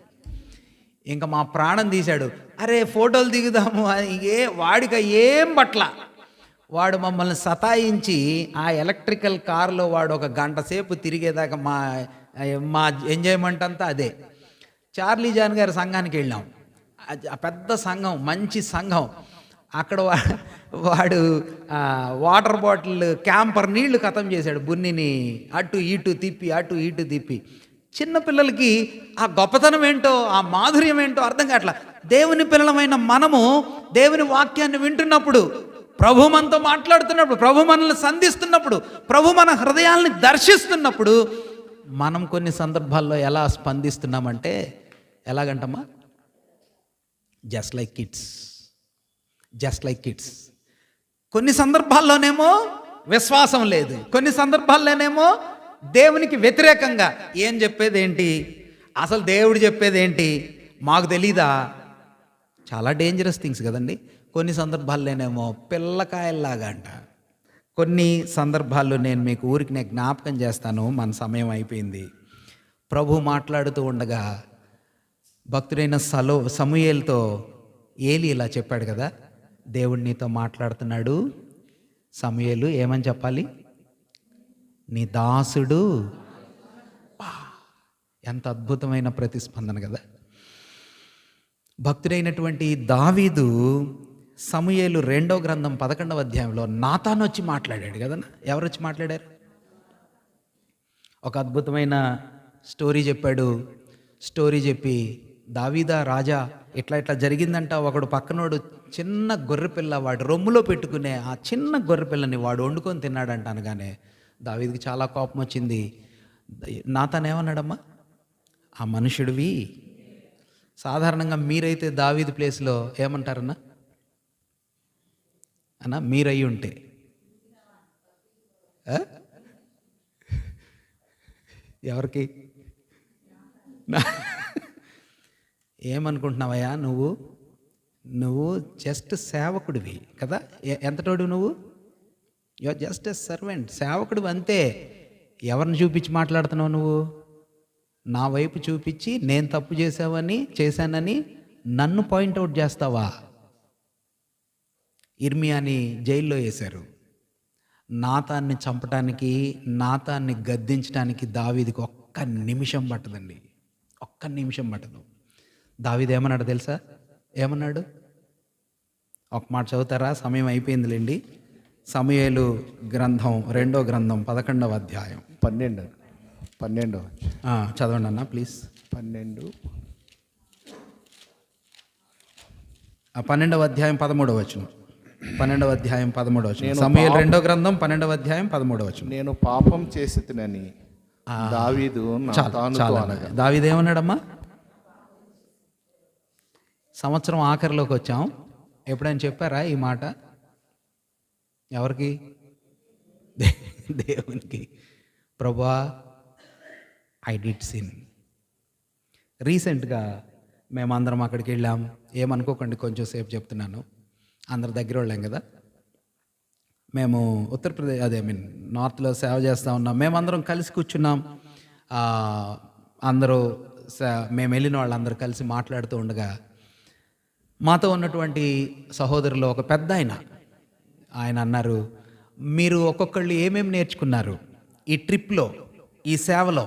ఇంకా మా ప్రాణం తీశాడు. అరే ఫోటోలు దిగుదాము అని వాడికి ఏం పట్ల. వాడు మమ్మల్ని సతాయించి ఆ ఎలక్ట్రికల్ కార్లో వాడు 1 గంట సేపు తిరిగేదాకా మా ఎంజాయ్మెంట్ అంతా అదే. చార్లీ జాన్ గారి సంఘానికి వెళ్ళాం. ఆ పెద్ద సంఘం, మంచి సంఘం. అక్కడ వాడు వాటర్ బాటిల్ క్యాంపర్ నీళ్లు ఖతం చేశాడు. బున్నిని అటు ఇటు తిప్పి చిన్నపిల్లలకి ఆ గొప్పతనం ఏంటో, ఆ మాధుర్యం ఏంటో అర్థం కావట్లా. దేవుని పిల్లలమైన మనము దేవుని వాక్యాన్ని వింటున్నప్పుడు, ప్రభు మనతో మాట్లాడుతున్నప్పుడు, ప్రభు మనల్ని సంధిస్తున్నప్పుడు, ప్రభు మన హృదయాల్ని దర్శిస్తున్నప్పుడు మనం కొన్ని సందర్భాల్లో ఎలా స్పందిస్తున్నామంటే ఎలాగంటమ్మా? Just like kids. కొన్ని సందర్భాల్లోనేమో విశ్వాసం లేదు, కొన్ని సందర్భాల్లోనేమో దేవునికి వ్యతిరేకంగా ఏం చెప్పేదేంటి, అసలు దేవుడు చెప్పేదేంటి మాకు తెలీదా? చాలా డేంజరస్ థింగ్స్ కదండి. కొన్ని సందర్భాల్లోనేమో పిల్లకాయల్లాగా అంట. కొన్ని సందర్భాల్లో నేను మీకు ఊరికి జ్ఞాపకం చేస్తాను, మన సమయం అయిపోయింది. ప్రభు మాట్లాడుతూ ఉండగా భక్తుడైన సమూయేలుతో ఏలి ఇలా చెప్పాడు కదా, దేవుడు నీతో మాట్లాడుతున్నాడు సమూయేలు, ఏమని చెప్పాలి? నీ దాసుడు. ఎంత అద్భుతమైన ప్రతిస్పందన కదా. భక్తుడైనటువంటి దావీదు సమూయేలు 2వ గ్రంథం 11వ అధ్యాయంలో నాతాను వచ్చి మాట్లాడాడు కదా. ఎవరు వచ్చి మాట్లాడారు? ఒక అద్భుతమైన స్టోరీ చెప్పాడు. స్టోరీ చెప్పి, దావీదా రాజా ఇట్లా జరిగిందంట. ఒకడు పక్కనోడు చిన్న గొర్రెపిల్ల వాడు రొమ్ములో పెట్టుకునే ఆ చిన్న గొర్రెపిల్లని వాడు వండుకొని తిన్నాడంట. అనగానే దావీదుకి చాలా కోపం వచ్చింది. నాతాను ఏమన్నాడమ్మా? ఆ మనుషుడివి. సాధారణంగా మీరైతే దావీదు ప్లేస్లో ఏమంటారన్నా? అన్నా మీరయ్యి ఉంటే ఎవరికి ఏమనుకుంటున్నావయ్యా? నువ్వు జస్ట్ సేవకుడివి కదా. ఎంతటోడు నువ్వు? You are just a servant, సేవకుడు అంతే. ఎవరిని చూపించి మాట్లాడుతున్నావు నువ్వు? నా వైపు చూపించి నేను తప్పు చేశానని నన్ను పాయింట్అవుట్ చేస్తావా? ఇర్మియాని జైల్లో వేశారు. నాతాన్ని చంపటానికి, నాతాన్ని గద్దించడానికి దావీదుకి ఒక్క నిమిషం పట్టదండి. ఒక్క నిమిషం పట్టదు. దావీదు ఏమన్నాడు తెలుసా? ఏమన్నాడు? ఒక మాట చదువుతారా? సమయం అయిపోయిందిలేండి. సమూయేలు గ్రంథం 2వ గ్రంథం 11వ అధ్యాయం 12 చదవండి అన్న ప్లీజ్. 12వ అధ్యాయం 13వ వచనం. 12వ అధ్యాయం 13వ వచనం. సమూయేలు 2వ గ్రంథం 12వ అధ్యాయం 13వ వచనం. నేను పాపం చేసితినని దావీదు దావీదు ఏమన్నాడమ్మా? సంవత్సరం ఆఖరిలోకి వచ్చాం. ఎప్పుడైనా చెప్పారా ఈ మాట? ఎవరికి? దేవునికి. ప్రభువా, ఐ డిడ్ సిన్. రీసెంట్గా మేమందరం అక్కడికి వెళ్ళాం. ఏమనుకోకండి, కొంచెం సేపు చెప్తున్నాను. అందరి దగ్గర వాళ్ళం కదా. మేము ఉత్తరప్రదేశ్, నార్త్లో సేవ చేస్తూ ఉన్నాం. మేమందరం కలిసి కూర్చున్నాం. అందరూ మేము వెళ్ళిన వాళ్ళందరూ కలిసి మాట్లాడుతూ ఉండగా మాతో ఉన్నటువంటి సహోదరులు ఒక పెద్ద ఆయన అన్నారు, మీరు ఒక్కొక్కళ్ళు ఏమేమి నేర్చుకున్నారు ఈ ట్రిప్లో, ఈ సేవలో,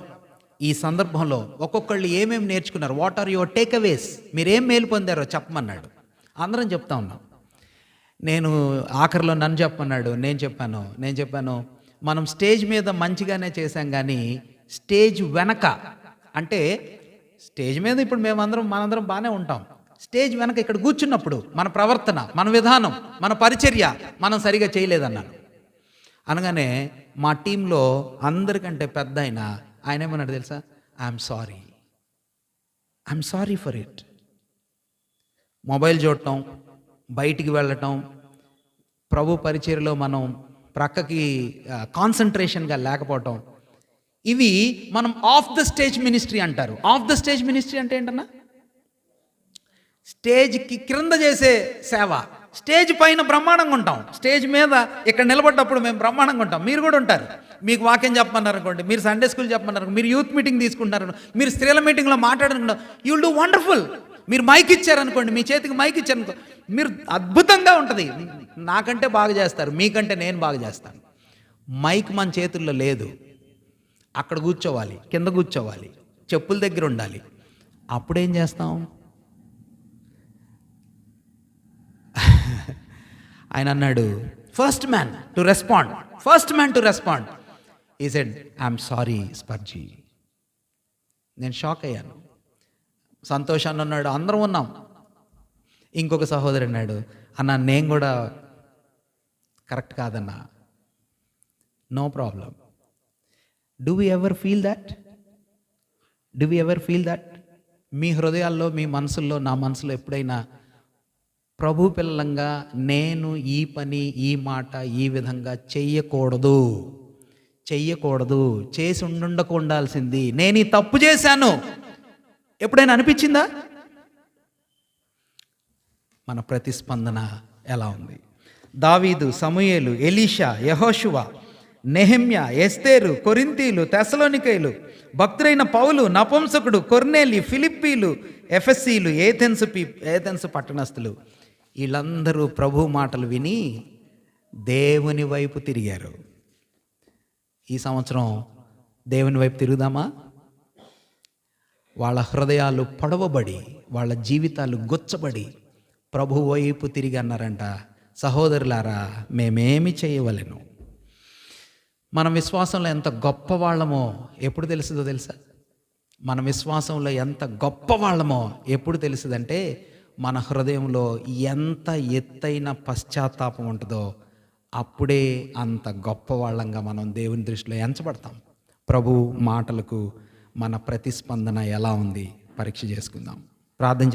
ఈ సందర్భంలో ఒక్కొక్కళ్ళు ఏమేమి నేర్చుకున్నారు? What are your takeaways? మీరేం మేలు పొందారో చెప్పమన్నాడు. అందరం చెప్తా ఉన్నాం. నేను ఆఖరిలో నన్ను చెప్పమన్నాడు. నేను చెప్పాను మనం స్టేజ్ మీద మంచిగానే చేశాం, కానీ స్టేజ్ వెనక, అంటే స్టేజ్ మీద ఇప్పుడు మనందరం బాగానే ఉంటాం. స్టేజ్ వెనక ఇక్కడ కూర్చున్నప్పుడు మన ప్రవర్తన, మన విధానం, మన పరిచర్య మనం సరిగా చేయలేదన్నాను. అనగానే మా టీంలో అందరికంటే పెద్ద ఆయన ఏమన్నాడు తెలుసా? I'm sorry for it. Mobile చూడటం, బయటికి వెళ్ళటం, ప్రభు పరిచర్యలో మనం ప్రక్కకి కాన్సన్ట్రేషన్గా లేకపోవటం, ఇవి మనం ఆఫ్ ద స్టేజ్ మినిస్ట్రీ అంటారు. ఆఫ్ ద స్టేజ్ మినిస్ట్రీ అంటే ఏంటన్నా? స్టేజ్కి క్రింద చేసే సేవ. స్టేజ్ పైన బ్రహ్మాండంగా ఉంటాం, స్టేజ్ మీద ఇక్కడ నిలబడ్డప్పుడు మేము బ్రహ్మాండంగా ఉంటాం. మీరు కూడా ఉంటారు. మీకు వాక్యం చెప్పమన్నారు అనుకోండి, మీరు సండే స్కూల్ చెప్పమన్నారు, మీరు యూత్ మీటింగ్ తీసుకుంటారు, మీరు స్త్రీల మీటింగ్లో మాట్లాడుకుంటారు, యూ విల్ డూ వండర్ఫుల్. మీరు మైక్ ఇచ్చారనుకోండి, మీ చేతికి మైక్ ఇచ్చారనుకో, మీరు అద్భుతంగా ఉంటుంది. నాకంటే బాగా చేస్తారు, మీకంటే నేను బాగా చేస్తాను. మైక్ మన చేతుల్లో లేదు. అక్కడ కూర్చోవాలి, కింద కూర్చోవాలి, చెప్పుల దగ్గర ఉండాలి. అప్పుడేం చేస్తాం? ఆయన అన్నాడు, ఫస్ట్ మ్యాన్ టు రెస్పాండ్. ఈ సెడ్, ఐఎమ్ సారీ స్పర్జీ. నేను షాక్ అయ్యాను. సంతోషాన్ని అన్నాడు, అందరం ఉన్నాం. ఇంకొక సహోదరు అన్నాడు, అన్న నేను కూడా కరెక్ట్ కాదన్నా. No problem. Do we ever feel that? మీ హృదయాల్లో, మీ మనసుల్లో, నా మనసులో ఎప్పుడైనా ప్రభు పిల్లలంగా నేను ఈ పని, ఈ మాట, ఈ విధంగా చెయ్యకూడదు, చేసి ఉండాల్సింది, నేను ఈ తప్పు చేశాను, ఎప్పుడైనా అనిపించిందా? మన ప్రతిస్పందన ఎలా ఉంది? దావీదు, సమూయేలు, ఎలీషా, యెహోషువ, నెహెమ్యా, ఎస్తేరు, కొరింథీలు, తెస్సలోనికైలు, భక్తులైన పౌలు, నపుంసకుడు, కొర్నేలి, ఫిలిప్పీలు, ఎఫెసీలు, ఏథెన్సు పట్టణస్థులు, వీళ్ళందరూ ప్రభు మాటలు విని దేవుని వైపు తిరిగారు. ఈ సంవత్సరం దేవుని వైపు తిరుగుదామా? వాళ్ళ హృదయాలు పొడవబడి, వాళ్ళ జీవితాలు గుచ్చబడి ప్రభు వైపు తిరిగి అన్నారంట, సహోదరులారా, మేమేమి చేయవలెను? మన విశ్వాసంలో ఎంత గొప్ప వాళ్ళమో ఎప్పుడు తెలుస్తుందో తెలుసా? మన విశ్వాసంలో ఎంత గొప్ప వాళ్ళమో ఎప్పుడు తెలుస్తుందంటే, మన హృదయంలో ఎంత ఎత్తైన పశ్చాత్తాపం ఉంటుందో అప్పుడే అంత గొప్ప వాళ్ళంగా మనం దేవుని దృష్టిలో ఎంచబడతాం. ప్రభు మాటలకు మన ప్రతిస్పందన ఎలా ఉంది పరీక్ష చేసుకుందాం. ప్రార్థన